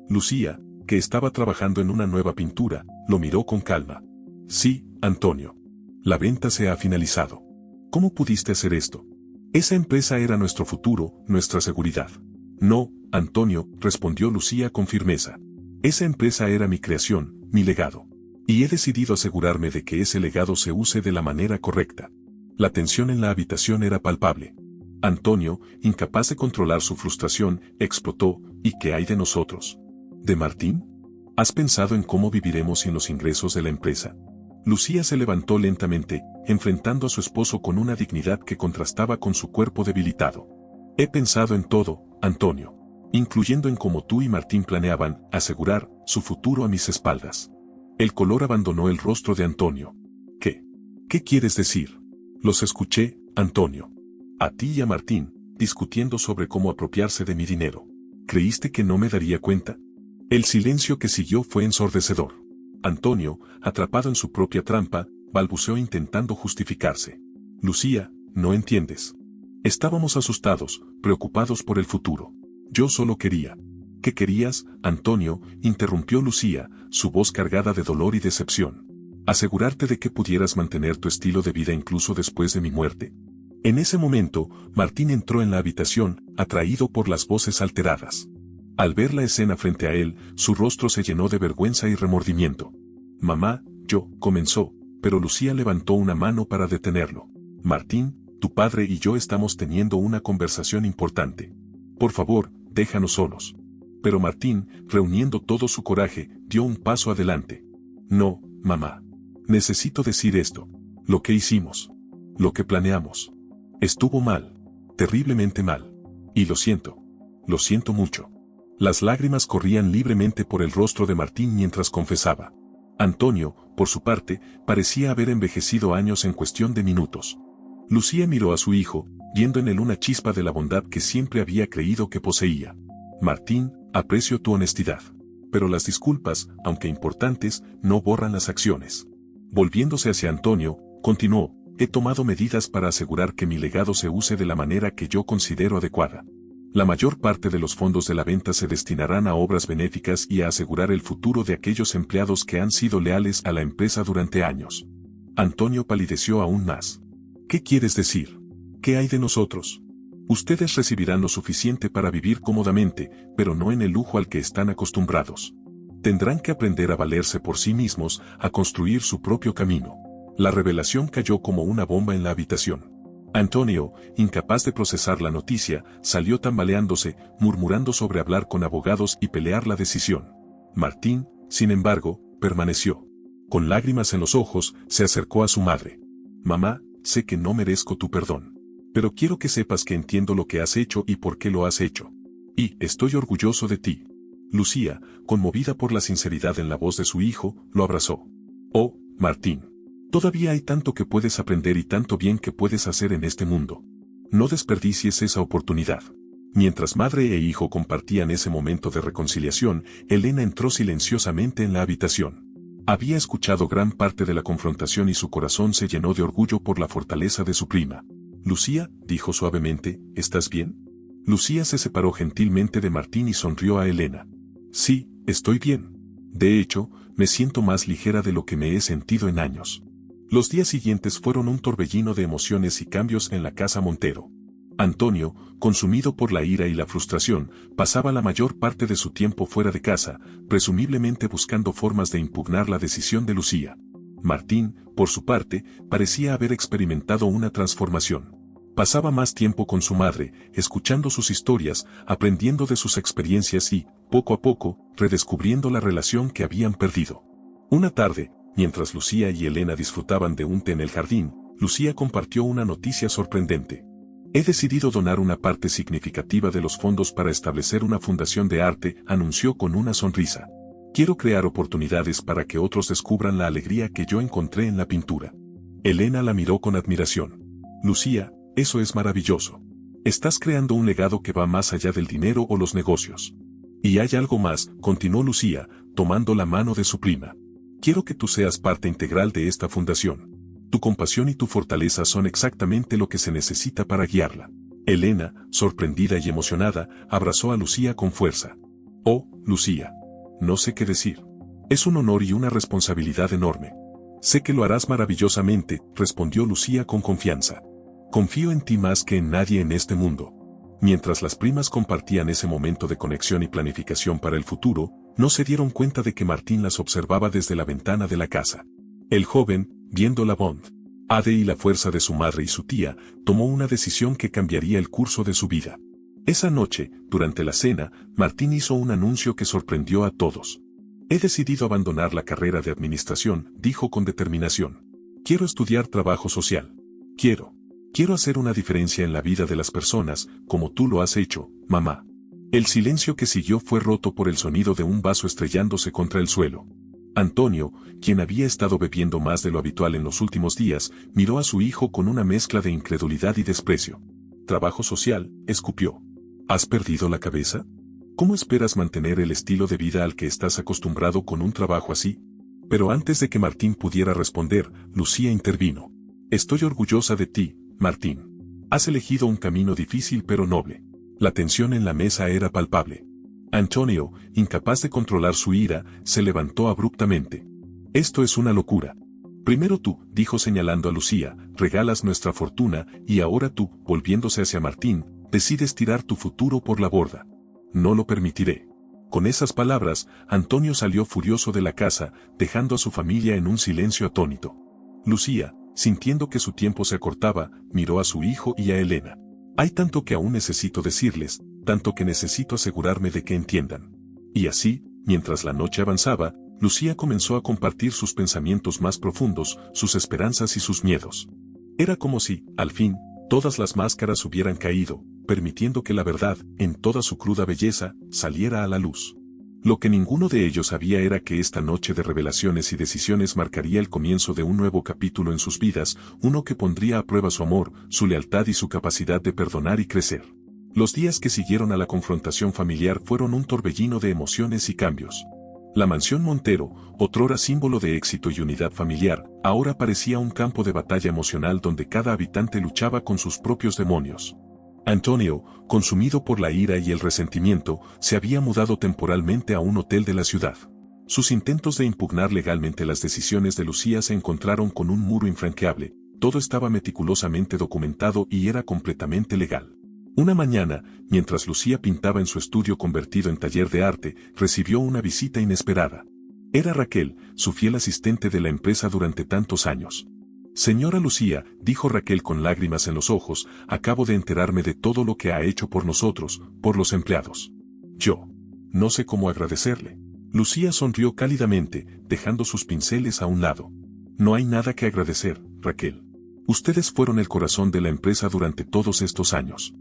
[SPEAKER 1] Lucía, que estaba trabajando en una nueva pintura, lo miró con calma. Sí, Antonio. La venta se ha finalizado. ¿Cómo pudiste hacer esto? Esa empresa era nuestro futuro, nuestra seguridad. No, Antonio, respondió Lucía con firmeza. Esa empresa era mi creación, mi legado. Y he decidido asegurarme de que ese legado se use de la manera correcta. La tensión en la habitación era palpable. Antonio, incapaz de controlar su frustración, explotó. ¿Y qué hay de nosotros? ¿De Martín? ¿Has pensado en cómo viviremos sin los ingresos de la empresa? Lucía se levantó lentamente, enfrentando a su esposo con una dignidad que contrastaba con su cuerpo debilitado. He pensado en todo, Antonio, incluyendo en cómo tú y Martín planeaban asegurar su futuro a mis espaldas. El color abandonó el rostro de Antonio. ¿Qué? ¿Qué quieres decir? Los escuché, Antonio. A ti y a Martín, discutiendo sobre cómo apropiarse de mi dinero. ¿Creíste que no me daría cuenta? El silencio que siguió fue ensordecedor. Antonio, atrapado en su propia trampa, balbuceó intentando justificarse. Lucía, no entiendes. Estábamos asustados, preocupados por el futuro. Yo solo quería. ¿Qué querías, Antonio?, interrumpió Lucía, su voz cargada de dolor y decepción. ¿Asegurarte de que pudieras mantener tu estilo de vida incluso después de mi muerte? En ese momento, Martín entró en la habitación, atraído por las voces alteradas. Al ver la escena frente a él, su rostro se llenó de vergüenza y remordimiento. Mamá, comenzó, pero Lucía levantó una mano para detenerlo. Martín, tu padre y yo estamos teniendo una conversación importante. Por favor, déjanos solos. Pero Martín, reuniendo todo su coraje, dio un paso adelante. No, mamá. Necesito decir esto. Lo que hicimos. Lo que planeamos. Estuvo mal. Terriblemente mal. Y lo siento. Lo siento mucho. Las lágrimas corrían libremente por el rostro de Martín mientras confesaba. Antonio, por su parte, parecía haber envejecido años en cuestión de minutos. Lucía miró a su hijo, viendo en él una chispa de la bondad que siempre había creído que poseía. Martín, aprecio tu honestidad. Pero las disculpas, aunque importantes, no borran las acciones. Volviéndose hacia Antonio, continuó, he tomado medidas para asegurar que mi legado se use de la manera que yo considero adecuada. La mayor parte de los fondos de la venta se destinarán a obras benéficas y a asegurar el futuro de aquellos empleados que han sido leales a la empresa durante años. Antonio palideció aún más. ¿Qué quieres decir? ¿Qué hay de nosotros? Ustedes recibirán lo suficiente para vivir cómodamente, pero no en el lujo al que están acostumbrados. Tendrán que aprender a valerse por sí mismos, a construir su propio camino. La revelación cayó como una bomba en la habitación. Antonio, incapaz de procesar la noticia, salió tambaleándose, murmurando sobre hablar con abogados y pelear la decisión. Martín, sin embargo, permaneció. Con lágrimas en los ojos, se acercó a su madre. Mamá, sé que no merezco tu perdón. Pero quiero que sepas que entiendo lo que has hecho y por qué lo has hecho. Y estoy orgulloso de ti. Lucía, conmovida por la sinceridad en la voz de su hijo, lo abrazó. Oh, Martín. Todavía hay tanto que puedes aprender y tanto bien que puedes hacer en este mundo. No desperdicies esa oportunidad. Mientras madre e hijo compartían ese momento de reconciliación, Elena entró silenciosamente en la habitación. Había escuchado gran parte de la confrontación y su corazón se llenó de orgullo por la fortaleza de su prima. Lucía, dijo suavemente, ¿estás bien? Lucía se separó gentilmente de Martín y sonrió a Elena. Sí, estoy bien. De hecho, me siento más ligera de lo que me he sentido en años. Los días siguientes fueron un torbellino de emociones y cambios en la casa Montero. Antonio, consumido por la ira y la frustración, pasaba la mayor parte de su tiempo fuera de casa, presumiblemente buscando formas de impugnar la decisión de Lucía. Martín, por su parte, parecía haber experimentado una transformación. Pasaba más tiempo con su madre, escuchando sus historias, aprendiendo de sus experiencias y, poco a poco, redescubriendo la relación que habían perdido. Una tarde, mientras Lucía y Elena disfrutaban de un té en el jardín, Lucía compartió una noticia sorprendente. He decidido donar una parte significativa de los fondos para establecer una fundación de arte, anunció con una sonrisa. Quiero crear oportunidades para que otros descubran la alegría que yo encontré en la pintura. Elena la miró con admiración. Lucía, eso es maravilloso. Estás creando un legado que va más allá del dinero o los negocios. Y hay algo más, continuó Lucía, tomando la mano de su prima. Quiero que tú seas parte integral de esta fundación. Tu compasión y tu fortaleza son exactamente lo que se necesita para guiarla. Elena, sorprendida y emocionada, abrazó a Lucía con fuerza. Oh, Lucía. No sé qué decir. Es un honor y una responsabilidad enorme. Sé que lo harás maravillosamente, respondió Lucía con confianza. Confío en ti más que en nadie en este mundo. Mientras las primas compartían ese momento de conexión y planificación para el futuro, no se dieron cuenta de que Martín las observaba desde la ventana de la casa. El joven, viendo la bondad y la fuerza de su madre y su tía, tomó una decisión que cambiaría el curso de su vida. Esa noche, durante la cena, Martín hizo un anuncio que sorprendió a todos. He decidido abandonar la carrera de administración, dijo con determinación. Quiero estudiar trabajo social. Quiero hacer una diferencia en la vida de las personas, como tú lo has hecho, mamá. El silencio que siguió fue roto por el sonido de un vaso estrellándose contra el suelo. Antonio, quien había estado bebiendo más de lo habitual en los últimos días, miró a su hijo con una mezcla de incredulidad y desprecio. Trabajo social, escupió. ¿Has perdido la cabeza? ¿Cómo esperas mantener el estilo de vida al que estás acostumbrado con un trabajo así? Pero antes de que Martín pudiera responder, Lucía intervino. Estoy orgullosa de ti, Martín. Has elegido un camino difícil pero noble. La tensión en la mesa era palpable. Antonio, incapaz de controlar su ira, se levantó abruptamente. Esto es una locura. Primero tú, dijo señalando a Lucía, regalas nuestra fortuna, y ahora tú, volviéndose hacia Martín, decides tirar tu futuro por la borda. No lo permitiré. Con esas palabras, Antonio salió furioso de la casa, dejando a su familia en un silencio atónito. Lucía, sintiendo que su tiempo se acortaba, miró a su hijo y a Elena. Hay tanto que aún necesito decirles, tanto que necesito asegurarme de que entiendan. Y así, mientras la noche avanzaba, Lucía comenzó a compartir sus pensamientos más profundos, sus esperanzas y sus miedos. Era como si, al fin, todas las máscaras hubieran caído, permitiendo que la verdad, en toda su cruda belleza, saliera a la luz. Lo que ninguno de ellos sabía era que esta noche de revelaciones y decisiones marcaría el comienzo de un nuevo capítulo en sus vidas, uno que pondría a prueba su amor, su lealtad y su capacidad de perdonar y crecer. Los días que siguieron a la confrontación familiar fueron un torbellino de emociones y cambios. La mansión Montero, otrora símbolo de éxito y unidad familiar, ahora parecía un campo de batalla emocional donde cada habitante luchaba con sus propios demonios. Antonio, consumido por la ira y el resentimiento, se había mudado temporalmente a un hotel de la ciudad. Sus intentos de impugnar legalmente las decisiones de Lucía se encontraron con un muro infranqueable, todo estaba meticulosamente documentado y era completamente legal. Una mañana, mientras Lucía pintaba en su estudio convertido en taller de arte, recibió una visita inesperada. Era Raquel, su fiel asistente de la empresa durante tantos años. Señora Lucía, dijo Raquel con lágrimas en los ojos, acabo de enterarme de todo lo que ha hecho por nosotros, por los empleados. Yo no sé cómo agradecerle. Lucía sonrió cálidamente, dejando sus pinceles a un lado. No hay nada que agradecer, Raquel. Ustedes fueron el corazón de la empresa durante todos estos años.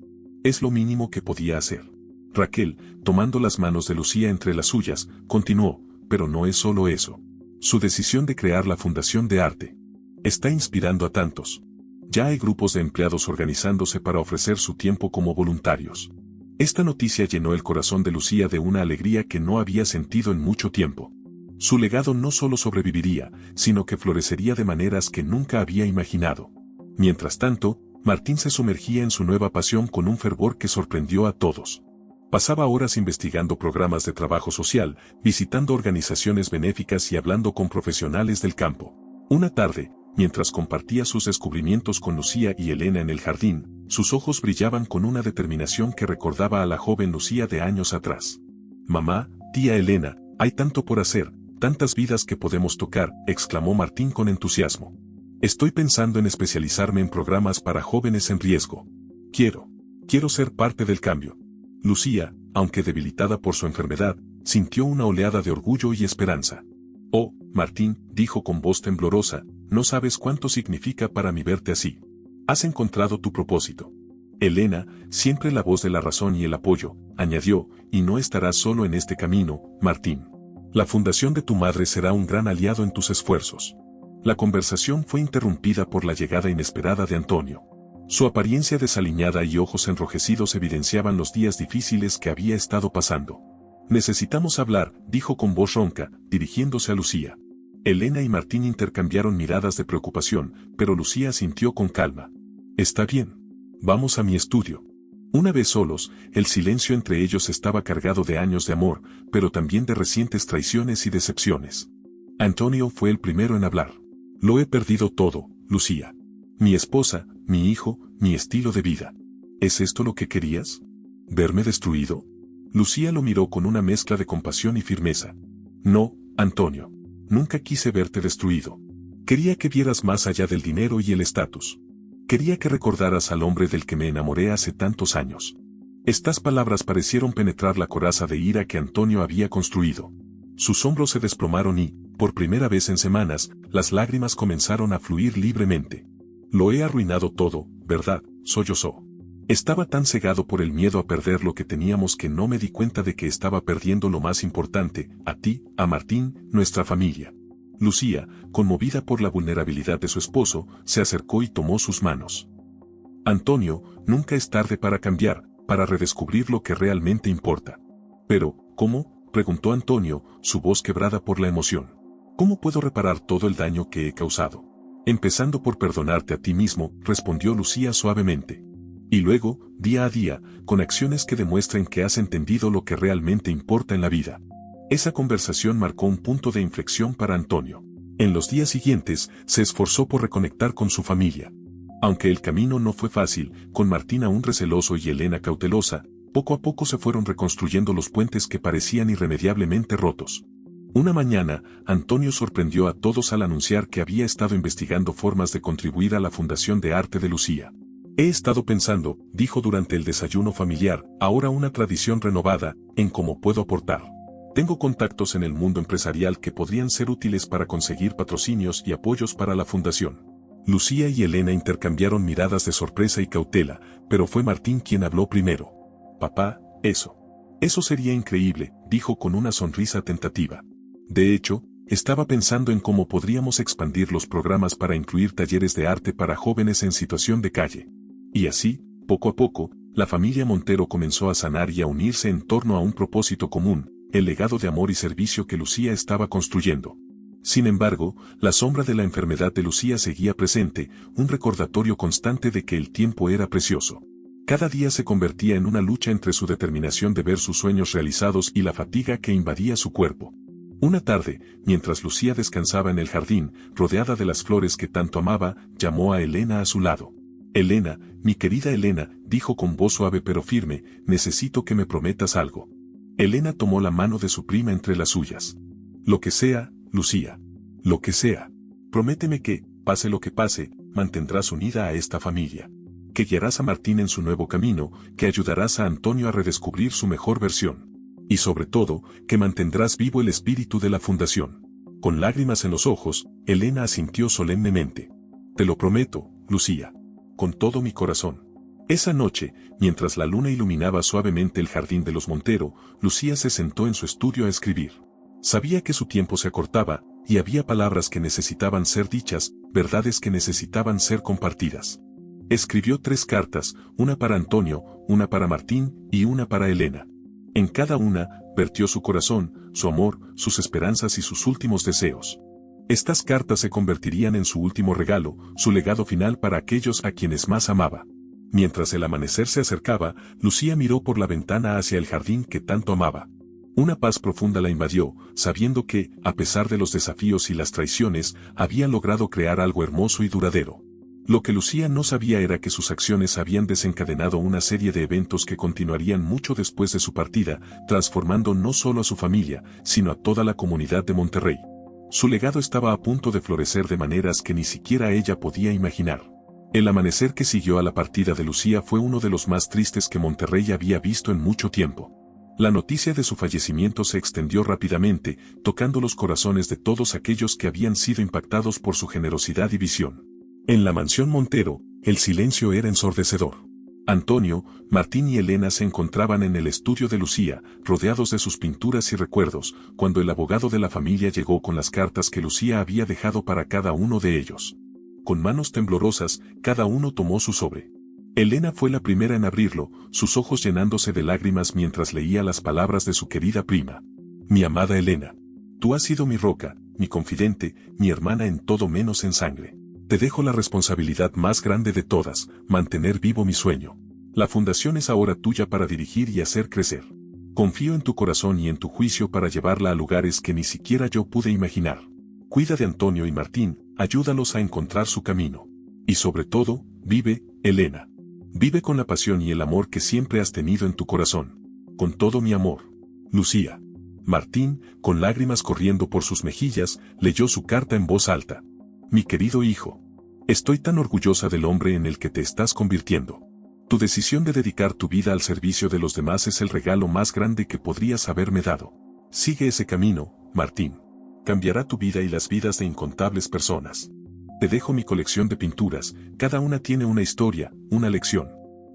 [SPEAKER 1] Es lo mínimo que podía hacer. Raquel, tomando las manos de Lucía entre las suyas, continuó, pero no es solo eso. Su decisión de crear la Fundación de Arte está inspirando a tantos. Ya hay grupos de empleados organizándose para ofrecer su tiempo como voluntarios. Esta noticia llenó el corazón de Lucía de una alegría que no había sentido en mucho tiempo. Su legado no solo sobreviviría, sino que florecería de maneras que nunca había imaginado. Mientras tanto, Martín se sumergía en su nueva pasión con un fervor que sorprendió a todos. Pasaba horas investigando programas de trabajo social, visitando organizaciones benéficas y hablando con profesionales del campo. Una tarde, mientras compartía sus descubrimientos con Lucía y Elena en el jardín, sus ojos brillaban con una determinación que recordaba a la joven Lucía de años atrás. «Mamá, tía Elena, hay tanto por hacer, tantas vidas que podemos tocar», exclamó Martín con entusiasmo. «Estoy pensando en especializarme en programas para jóvenes en riesgo. Quiero ser parte del cambio». Lucía, aunque debilitada por su enfermedad, sintió una oleada de orgullo y esperanza. «Oh, Martín», dijo con voz temblorosa, «no sabes cuánto significa para mí verte así. Has encontrado tu propósito». Elena, siempre la voz de la razón y el apoyo, añadió, «y no estarás solo en este camino, Martín. La fundación de tu madre será un gran aliado en tus esfuerzos». La conversación fue interrumpida por la llegada inesperada de Antonio. Su apariencia desaliñada y ojos enrojecidos evidenciaban los días difíciles que había estado pasando. «Necesitamos hablar», dijo con voz ronca, dirigiéndose a Lucía. Elena y Martín intercambiaron miradas de preocupación, pero Lucía asintió con calma. «Está bien. Vamos a mi estudio». Una vez solos, el silencio entre ellos estaba cargado de años de amor, pero también de recientes traiciones y decepciones. Antonio fue el primero en hablar. «Lo he perdido todo, Lucía. Mi esposa, mi hijo, mi estilo de vida. ¿Es esto lo que querías? ¿Verme destruido?». Lucía lo miró con una mezcla de compasión y firmeza. «No, Antonio. Nunca quise verte destruido. Quería que vieras más allá del dinero y el estatus. Quería que recordaras al hombre del que me enamoré hace tantos años». Estas palabras parecieron penetrar la coraza de ira que Antonio había construido. Sus hombros se desplomaron y, por primera vez en semanas, las lágrimas comenzaron a fluir libremente. «Lo he arruinado todo, ¿verdad?», sollozó. «Estaba tan cegado por el miedo a perder lo que teníamos que no me di cuenta de que estaba perdiendo lo más importante, a ti, a Martín, nuestra familia». Lucía, conmovida por la vulnerabilidad de su esposo, se acercó y tomó sus manos. «Antonio, nunca es tarde para cambiar, para redescubrir lo que realmente importa». «Pero, ¿cómo?», preguntó Antonio, su voz quebrada por la emoción. «¿Cómo puedo reparar todo el daño que he causado?». «Empezando por perdonarte a ti mismo», respondió Lucía suavemente. «Y luego, día a día, con acciones que demuestren que has entendido lo que realmente importa en la vida». Esa conversación marcó un punto de inflexión para Antonio. En los días siguientes, se esforzó por reconectar con su familia. Aunque el camino no fue fácil, con Martín aún receloso y Elena cautelosa, poco a poco se fueron reconstruyendo los puentes que parecían irremediablemente rotos. Una mañana, Antonio sorprendió a todos al anunciar que había estado investigando formas de contribuir a la Fundación de Arte de Lucía. «He estado pensando», dijo durante el desayuno familiar, «ahora una tradición renovada, en cómo puedo aportar. Tengo contactos en el mundo empresarial que podrían ser útiles para conseguir patrocinios y apoyos para la fundación». Lucía y Elena intercambiaron miradas de sorpresa y cautela, pero fue Martín quien habló primero. «Papá, eso sería increíble», dijo con una sonrisa tentativa. «De hecho, estaba pensando en cómo podríamos expandir los programas para incluir talleres de arte para jóvenes en situación de calle». Y así, poco a poco, la familia Montero comenzó a sanar y a unirse en torno a un propósito común, el legado de amor y servicio que Lucía estaba construyendo. Sin embargo, la sombra de la enfermedad de Lucía seguía presente, un recordatorio constante de que el tiempo era precioso. Cada día se convertía en una lucha entre su determinación de ver sus sueños realizados y la fatiga que invadía su cuerpo. Una tarde, mientras Lucía descansaba en el jardín, rodeada de las flores que tanto amaba, llamó a Elena a su lado. «Elena, mi querida Elena», dijo con voz suave pero firme, «necesito que me prometas algo». Elena tomó la mano de su prima entre las suyas. «Lo que sea, Lucía. Lo que sea. Prométeme que, pase lo que pase, mantendrás unida a esta familia. Que guiarás a Martín en su nuevo camino, que ayudarás a Antonio a redescubrir su mejor versión. Y sobre todo, que mantendrás vivo el espíritu de la fundación». Con lágrimas en los ojos, Elena asintió solemnemente. «Te lo prometo, Lucía. Con todo mi corazón». Esa noche, mientras la luna iluminaba suavemente el jardín de los Montero, Lucía se sentó en su estudio a escribir. Sabía que su tiempo se acortaba, y había palabras que necesitaban ser dichas, verdades que necesitaban ser compartidas. Escribió 3 cartas, una para Antonio, una para Martín y una para Elena. En cada una, vertió su corazón, su amor, sus esperanzas y sus últimos deseos. Estas cartas se convertirían en su último regalo, su legado final para aquellos a quienes más amaba. Mientras el amanecer se acercaba, Lucía miró por la ventana hacia el jardín que tanto amaba. Una paz profunda la invadió, sabiendo que, a pesar de los desafíos y las traiciones, había logrado crear algo hermoso y duradero. Lo que Lucía no sabía era que sus acciones habían desencadenado una serie de eventos que continuarían mucho después de su partida, transformando no solo a su familia, sino a toda la comunidad de Monterrey. Su legado estaba a punto de florecer de maneras que ni siquiera ella podía imaginar. El amanecer que siguió a la partida de Lucía fue uno de los más tristes que Monterrey había visto en mucho tiempo. La noticia de su fallecimiento se extendió rápidamente, tocando los corazones de todos aquellos que habían sido impactados por su generosidad y visión. En la mansión Montero, el silencio era ensordecedor. Antonio, Martín y Elena se encontraban en el estudio de Lucía, rodeados de sus pinturas y recuerdos, cuando el abogado de la familia llegó con las cartas que Lucía había dejado para cada uno de ellos. Con manos temblorosas, cada uno tomó su sobre. Elena fue la primera en abrirlo, sus ojos llenándose de lágrimas mientras leía las palabras de su querida prima. Mi amada Elena, tú has sido mi roca, mi confidente, mi hermana en todo menos en sangre. Te dejo la responsabilidad más grande de todas, mantener vivo mi sueño. La fundación es ahora tuya para dirigir y hacer crecer. Confío en tu corazón y en tu juicio para llevarla a lugares que ni siquiera yo pude imaginar. Cuida de Antonio y Martín, ayúdalos a encontrar su camino. Y sobre todo, vive, Elena. Vive con la pasión y el amor que siempre has tenido en tu corazón. Con todo mi amor. Lucía. Martín, con lágrimas corriendo por sus mejillas, leyó su carta en voz alta. Mi querido hijo. Estoy tan orgullosa del hombre en el que te estás convirtiendo. Tu decisión de dedicar tu vida al servicio de los demás es el regalo más grande que podrías haberme dado. Sigue ese camino, Martín. Cambiará tu vida y las vidas de incontables personas. Te dejo mi colección de pinturas, cada una tiene una historia, una lección.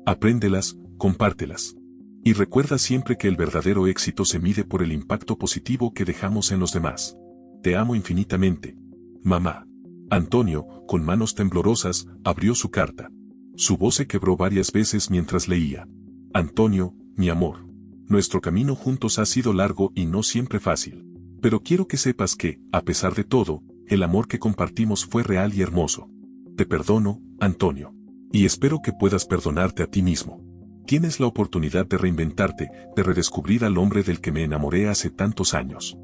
[SPEAKER 1] Apréndelas, compártelas. Y recuerda siempre que el verdadero éxito se mide por el impacto positivo que dejamos en los demás. Te amo infinitamente. Mamá. Antonio, con manos temblorosas, abrió su carta. Su voz se quebró varias veces mientras leía. Antonio, mi amor. Nuestro camino juntos ha sido largo y no siempre fácil. Pero quiero que sepas que, a pesar de todo, el amor que compartimos fue real y hermoso. Te perdono, Antonio. Y espero que puedas perdonarte a ti mismo. Tienes la oportunidad de reinventarte, de redescubrir al hombre del que me enamoré hace tantos años.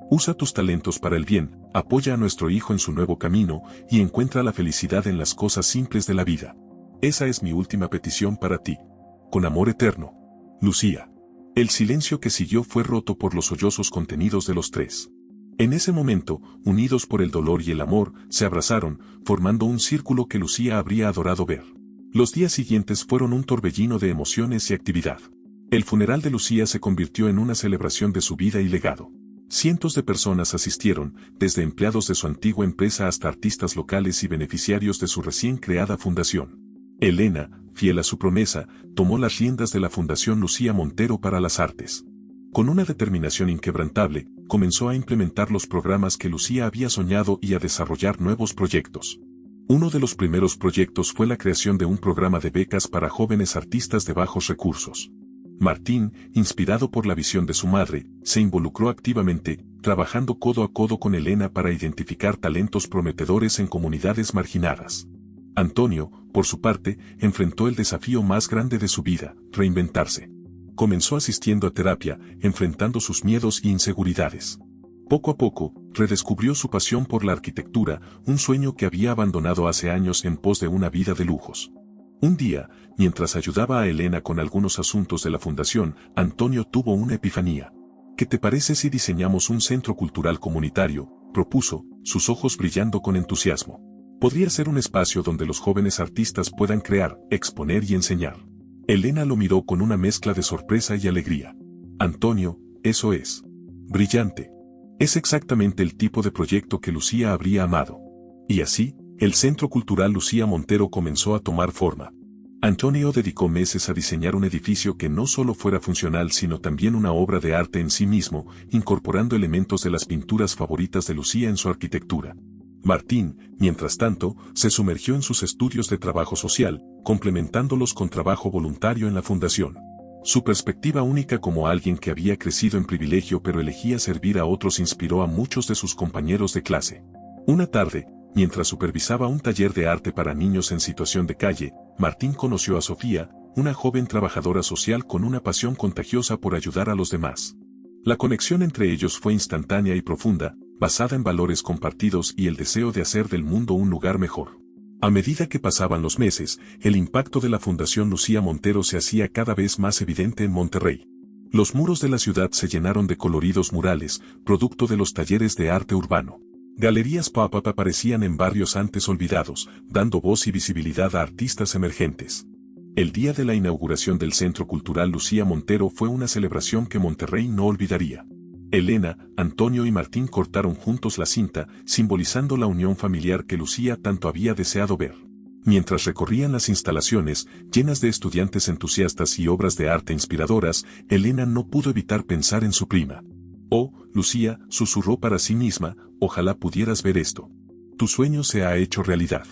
[SPEAKER 1] Usa tus talentos para el bien, apoya a nuestro hijo en su nuevo camino, y encuentra la felicidad en las cosas simples de la vida. Esa es mi última petición para ti. Con amor eterno. Lucía. El silencio que siguió fue roto por los sollozos contenidos de los tres. En ese momento, unidos por el dolor y el amor, se abrazaron, formando un círculo que Lucía habría adorado ver. Los días siguientes fueron un torbellino de emociones y actividad. El funeral de Lucía se convirtió en una celebración de su vida y legado. Cientos de personas asistieron, desde empleados de su antigua empresa hasta artistas locales y beneficiarios de su recién creada fundación. Elena, fiel a su promesa, tomó las riendas de la Fundación Lucía Montero para las Artes. Con una determinación inquebrantable, comenzó a implementar los programas que Lucía había soñado y a desarrollar nuevos proyectos. Uno de los primeros proyectos fue la creación de un programa de becas para jóvenes artistas de bajos recursos. Martín, inspirado por la visión de su madre, se involucró activamente, trabajando codo a codo con Elena para identificar talentos prometedores en comunidades marginadas. Antonio, por su parte, enfrentó el desafío más grande de su vida, reinventarse. Comenzó asistiendo a terapia, enfrentando sus miedos e inseguridades. Poco a poco, redescubrió su pasión por la arquitectura, un sueño que había abandonado hace años en pos de una vida de lujos. Un día, mientras ayudaba a Elena con algunos asuntos de la fundación, Antonio tuvo una epifanía. ¿Qué te parece si diseñamos un centro cultural comunitario?, propuso, sus ojos brillando con entusiasmo. Podría ser un espacio donde los jóvenes artistas puedan crear, exponer y enseñar. Elena lo miró con una mezcla de sorpresa y alegría. Antonio, eso es brillante. Es exactamente el tipo de proyecto que Lucía habría amado. Y así, el Centro Cultural Lucía Montero comenzó a tomar forma. Antonio dedicó meses a diseñar un edificio que no solo fuera funcional sino también una obra de arte en sí mismo, incorporando elementos de las pinturas favoritas de Lucía en su arquitectura. Martín, mientras tanto, se sumergió en sus estudios de trabajo social, complementándolos con trabajo voluntario en la fundación. Su perspectiva única como alguien que había crecido en privilegio pero elegía servir a otros inspiró a muchos de sus compañeros de clase. Una tarde, Mientras supervisaba un taller de arte para niños en situación de calle, Martín conoció a Sofía, una joven trabajadora social con una pasión contagiosa por ayudar a los demás. La conexión entre ellos fue instantánea y profunda, basada en valores compartidos y el deseo de hacer del mundo un lugar mejor. A medida que pasaban los meses, el impacto de la Fundación Lucía Montero se hacía cada vez más evidente en Monterrey. Los muros de la ciudad se llenaron de coloridos murales, producto de los talleres de arte urbano. Galerías pop-up aparecían en barrios antes olvidados, dando voz y visibilidad a artistas emergentes. El día de la inauguración del Centro Cultural Lucía Montero fue una celebración que Monterrey no olvidaría. Elena, Antonio y Martín cortaron juntos la cinta, simbolizando la unión familiar que Lucía tanto había deseado ver. Mientras recorrían las instalaciones, llenas de estudiantes entusiastas y obras de arte inspiradoras, Elena no pudo evitar pensar en su prima. «Oh, Lucía», susurró para sí misma, «ojalá pudieras ver esto. Tu sueño se ha hecho realidad».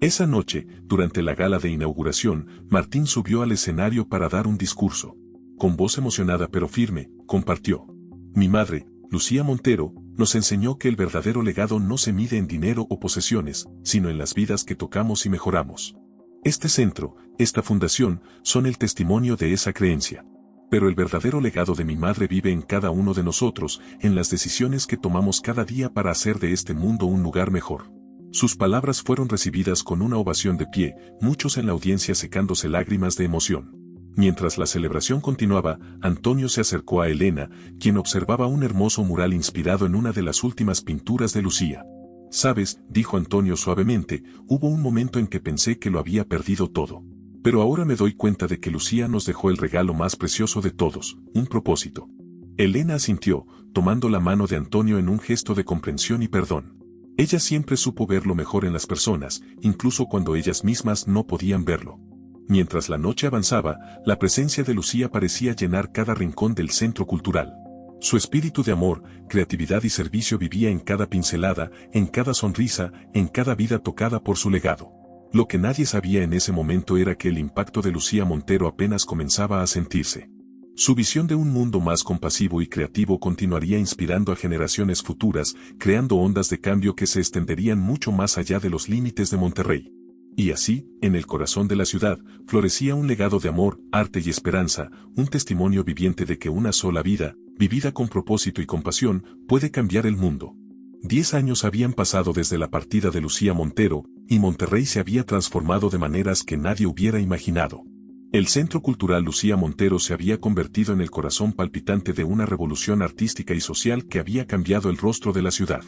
[SPEAKER 1] Esa noche, durante la gala de inauguración, Martín subió al escenario para dar un discurso. Con voz emocionada pero firme, compartió: «Mi madre, Lucía Montero, nos enseñó que el verdadero legado no se mide en dinero o posesiones, sino en las vidas que tocamos y mejoramos. Este centro, esta fundación, son el testimonio de esa creencia. Pero el verdadero legado de mi madre vive en cada uno de nosotros, en las decisiones que tomamos cada día para hacer de este mundo un lugar mejor». Sus palabras fueron recibidas con una ovación de pie, muchos en la audiencia secándose lágrimas de emoción. Mientras la celebración continuaba, Antonio se acercó a Elena, quien observaba un hermoso mural inspirado en una de las últimas pinturas de Lucía. «Sabes», dijo Antonio suavemente, «hubo un momento en que pensé que lo había perdido todo. Pero ahora me doy cuenta de que Lucía nos dejó el regalo más precioso de todos, un propósito». Elena asintió, tomando la mano de Antonio en un gesto de comprensión y perdón. Ella siempre supo ver lo mejor en las personas, incluso cuando ellas mismas no podían verlo. Mientras la noche avanzaba, la presencia de Lucía parecía llenar cada rincón del centro cultural. Su espíritu de amor, creatividad y servicio vivía en cada pincelada, en cada sonrisa, en cada vida tocada por su legado. Lo que nadie sabía en ese momento era que el impacto de Lucía Montero apenas comenzaba a sentirse. Su visión de un mundo más compasivo y creativo continuaría inspirando a generaciones futuras, creando ondas de cambio que se extenderían mucho más allá de los límites de Monterrey. Y así, en el corazón de la ciudad, florecía un legado de amor, arte y esperanza, un testimonio viviente de que una sola vida, vivida con propósito y compasión, puede cambiar el mundo. 10 años habían pasado desde la partida de Lucía Montero, y Monterrey se había transformado de maneras que nadie hubiera imaginado. El Centro Cultural Lucía Montero se había convertido en el corazón palpitante de una revolución artística y social que había cambiado el rostro de la ciudad.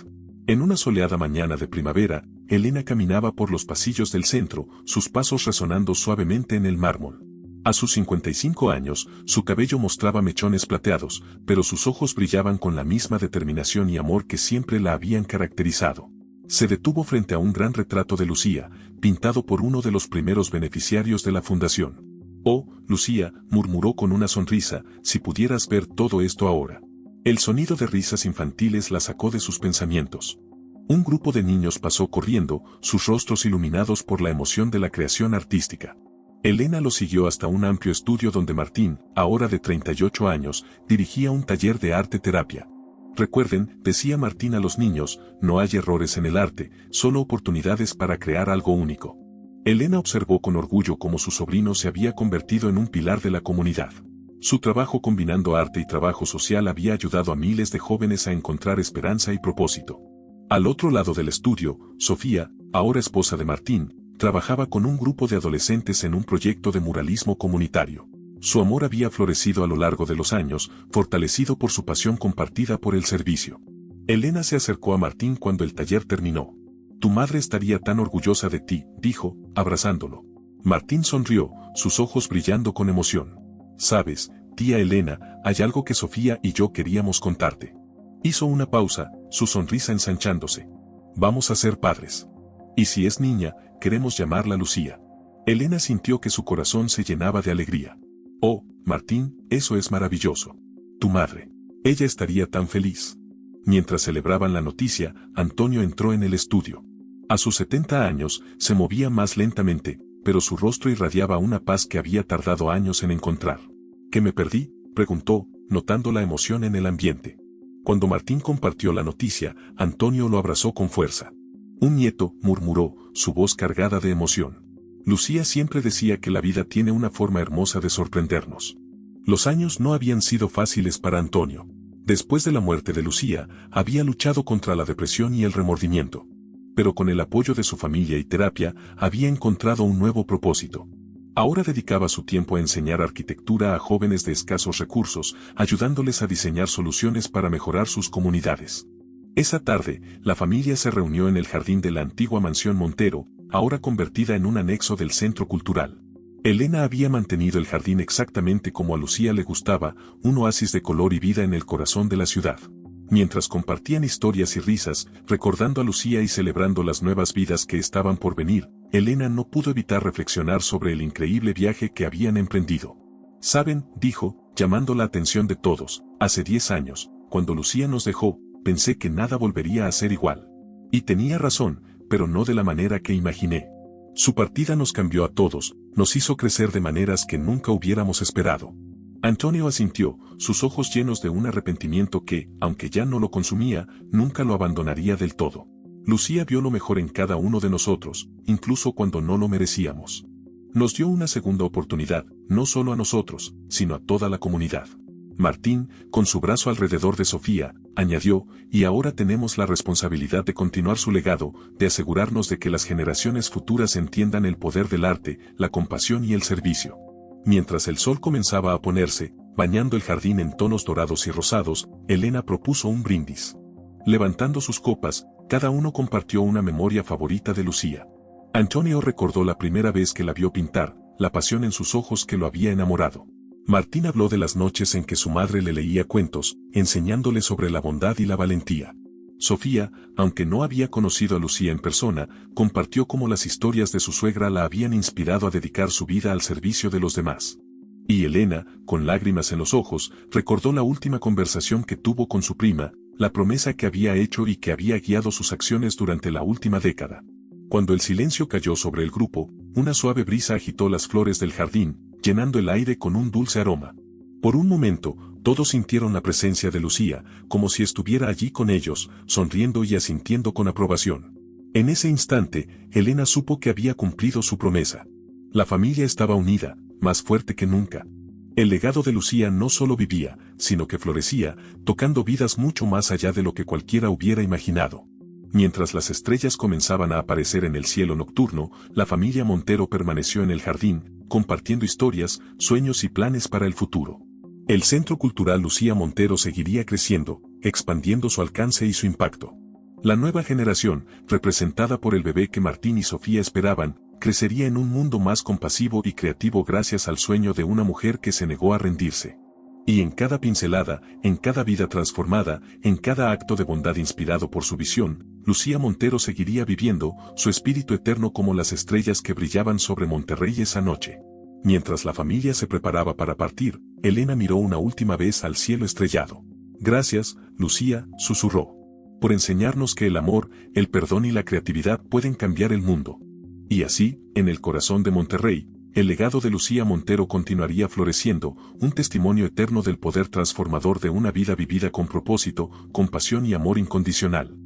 [SPEAKER 1] En una soleada mañana de primavera, Elena caminaba por los pasillos del centro, sus pasos resonando suavemente en el mármol. A sus 55 años, su cabello mostraba mechones plateados, pero sus ojos brillaban con la misma determinación y amor que siempre la habían caracterizado. Se detuvo frente a un gran retrato de Lucía, pintado por uno de los primeros beneficiarios de la fundación. «Oh, Lucía», murmuró con una sonrisa, «si pudieras ver todo esto ahora». El sonido de risas infantiles la sacó de sus pensamientos. Un grupo de niños pasó corriendo, sus rostros iluminados por la emoción de la creación artística. Elena lo siguió hasta un amplio estudio donde Martín, ahora de 38 años, dirigía un taller de arte-terapia. «Recuerden», decía Martín a los niños, «no hay errores en el arte, solo oportunidades para crear algo único». Elena observó con orgullo cómo su sobrino se había convertido en un pilar de la comunidad. Su trabajo combinando arte y trabajo social había ayudado a miles de jóvenes a encontrar esperanza y propósito. Al otro lado del estudio, Sofía, ahora esposa de Martín, trabajaba con un grupo de adolescentes en un proyecto de muralismo comunitario. Su amor había florecido a lo largo de los años, fortalecido por su pasión compartida por el servicio. Elena se acercó a Martín cuando el taller terminó. «Tu madre estaría tan orgullosa de ti», dijo, abrazándolo. Martín sonrió, sus ojos brillando con emoción. «Sabes, tía Elena, hay algo que Sofía y yo queríamos contarte». Hizo una pausa, su sonrisa ensanchándose. «Vamos a ser padres. Y si es niña, queremos llamarla Lucía». Elena sintió que su corazón se llenaba de alegría. «Oh, Martín, eso es maravilloso. Tu madre. Ella estaría tan feliz». Mientras celebraban la noticia, Antonio entró en el estudio. A sus 70 años, se movía más lentamente, pero su rostro irradiaba una paz que había tardado años en encontrar. «¿Qué me perdí?», preguntó, notando la emoción en el ambiente. Cuando Martín compartió la noticia, Antonio lo abrazó con fuerza. Un nieto, murmuró, su voz cargada de emoción. Lucía siempre decía que la vida tiene una forma hermosa de sorprendernos. Los años no habían sido fáciles para Antonio. Después de la muerte de Lucía, había luchado contra la depresión y el remordimiento. Pero con el apoyo de su familia y terapia, había encontrado un nuevo propósito. Ahora dedicaba su tiempo a enseñar arquitectura a jóvenes de escasos recursos, ayudándoles a diseñar soluciones para mejorar sus comunidades. Esa tarde, la familia se reunió en el jardín de la antigua mansión Montero, ahora convertida en un anexo del centro cultural. Elena había mantenido el jardín exactamente como a Lucía le gustaba, un oasis de color y vida en el corazón de la ciudad. Mientras compartían historias y risas, recordando a Lucía y celebrando las nuevas vidas que estaban por venir, Elena no pudo evitar reflexionar sobre el increíble viaje que habían emprendido. «Saben», dijo, llamando la atención de todos, «hace 10 años, cuando Lucía nos dejó, pensé que nada volvería a ser igual. Y tenía razón, pero no de la manera que imaginé. Su partida nos cambió a todos, nos hizo crecer de maneras que nunca hubiéramos esperado». Antonio asintió, sus ojos llenos de un arrepentimiento que, aunque ya no lo consumía, nunca lo abandonaría del todo. Lucía vio lo mejor en cada uno de nosotros, incluso cuando no lo merecíamos. Nos dio una segunda oportunidad, no solo a nosotros, sino a toda la comunidad. Martín, con su brazo alrededor de Sofía, añadió, y ahora tenemos la responsabilidad de continuar su legado, de asegurarnos de que las generaciones futuras entiendan el poder del arte, la compasión y el servicio. Mientras el sol comenzaba a ponerse, bañando el jardín en tonos dorados y rosados, Elena propuso un brindis. Levantando sus copas, cada uno compartió una memoria favorita de Lucía. Antonio recordó la primera vez que la vio pintar, la pasión en sus ojos que lo había enamorado. Martín habló de las noches en que su madre le leía cuentos, enseñándole sobre la bondad y la valentía. Sofía, aunque no había conocido a Lucía en persona, compartió cómo las historias de su suegra la habían inspirado a dedicar su vida al servicio de los demás. Y Elena, con lágrimas en los ojos, recordó la última conversación que tuvo con su prima, la promesa que había hecho y que había guiado sus acciones durante la última década. Cuando el silencio cayó sobre el grupo, una suave brisa agitó las flores del jardín, llenando el aire con un dulce aroma. Por un momento, todos sintieron la presencia de Lucía, como si estuviera allí con ellos, sonriendo y asintiendo con aprobación. En ese instante, Elena supo que había cumplido su promesa. La familia estaba unida, más fuerte que nunca. El legado de Lucía no solo vivía, sino que florecía, tocando vidas mucho más allá de lo que cualquiera hubiera imaginado. Mientras las estrellas comenzaban a aparecer en el cielo nocturno, la familia Montero permaneció en el jardín, compartiendo historias, sueños y planes para el futuro. El Centro Cultural Lucía Montero seguiría creciendo, expandiendo su alcance y su impacto. La nueva generación, representada por el bebé que Martín y Sofía esperaban, crecería en un mundo más compasivo y creativo gracias al sueño de una mujer que se negó a rendirse. Y en cada pincelada, en cada vida transformada, en cada acto de bondad inspirado por su visión, Lucía Montero seguiría viviendo, su espíritu eterno como las estrellas que brillaban sobre Monterrey esa noche. Mientras la familia se preparaba para partir, Elena miró una última vez al cielo estrellado. «Gracias, Lucía», susurró, «por enseñarnos que el amor, el perdón y la creatividad pueden cambiar el mundo». Y así, en el corazón de Monterrey, el legado de Lucía Montero continuaría floreciendo, un testimonio eterno del poder transformador de una vida vivida con propósito, compasión y amor incondicional.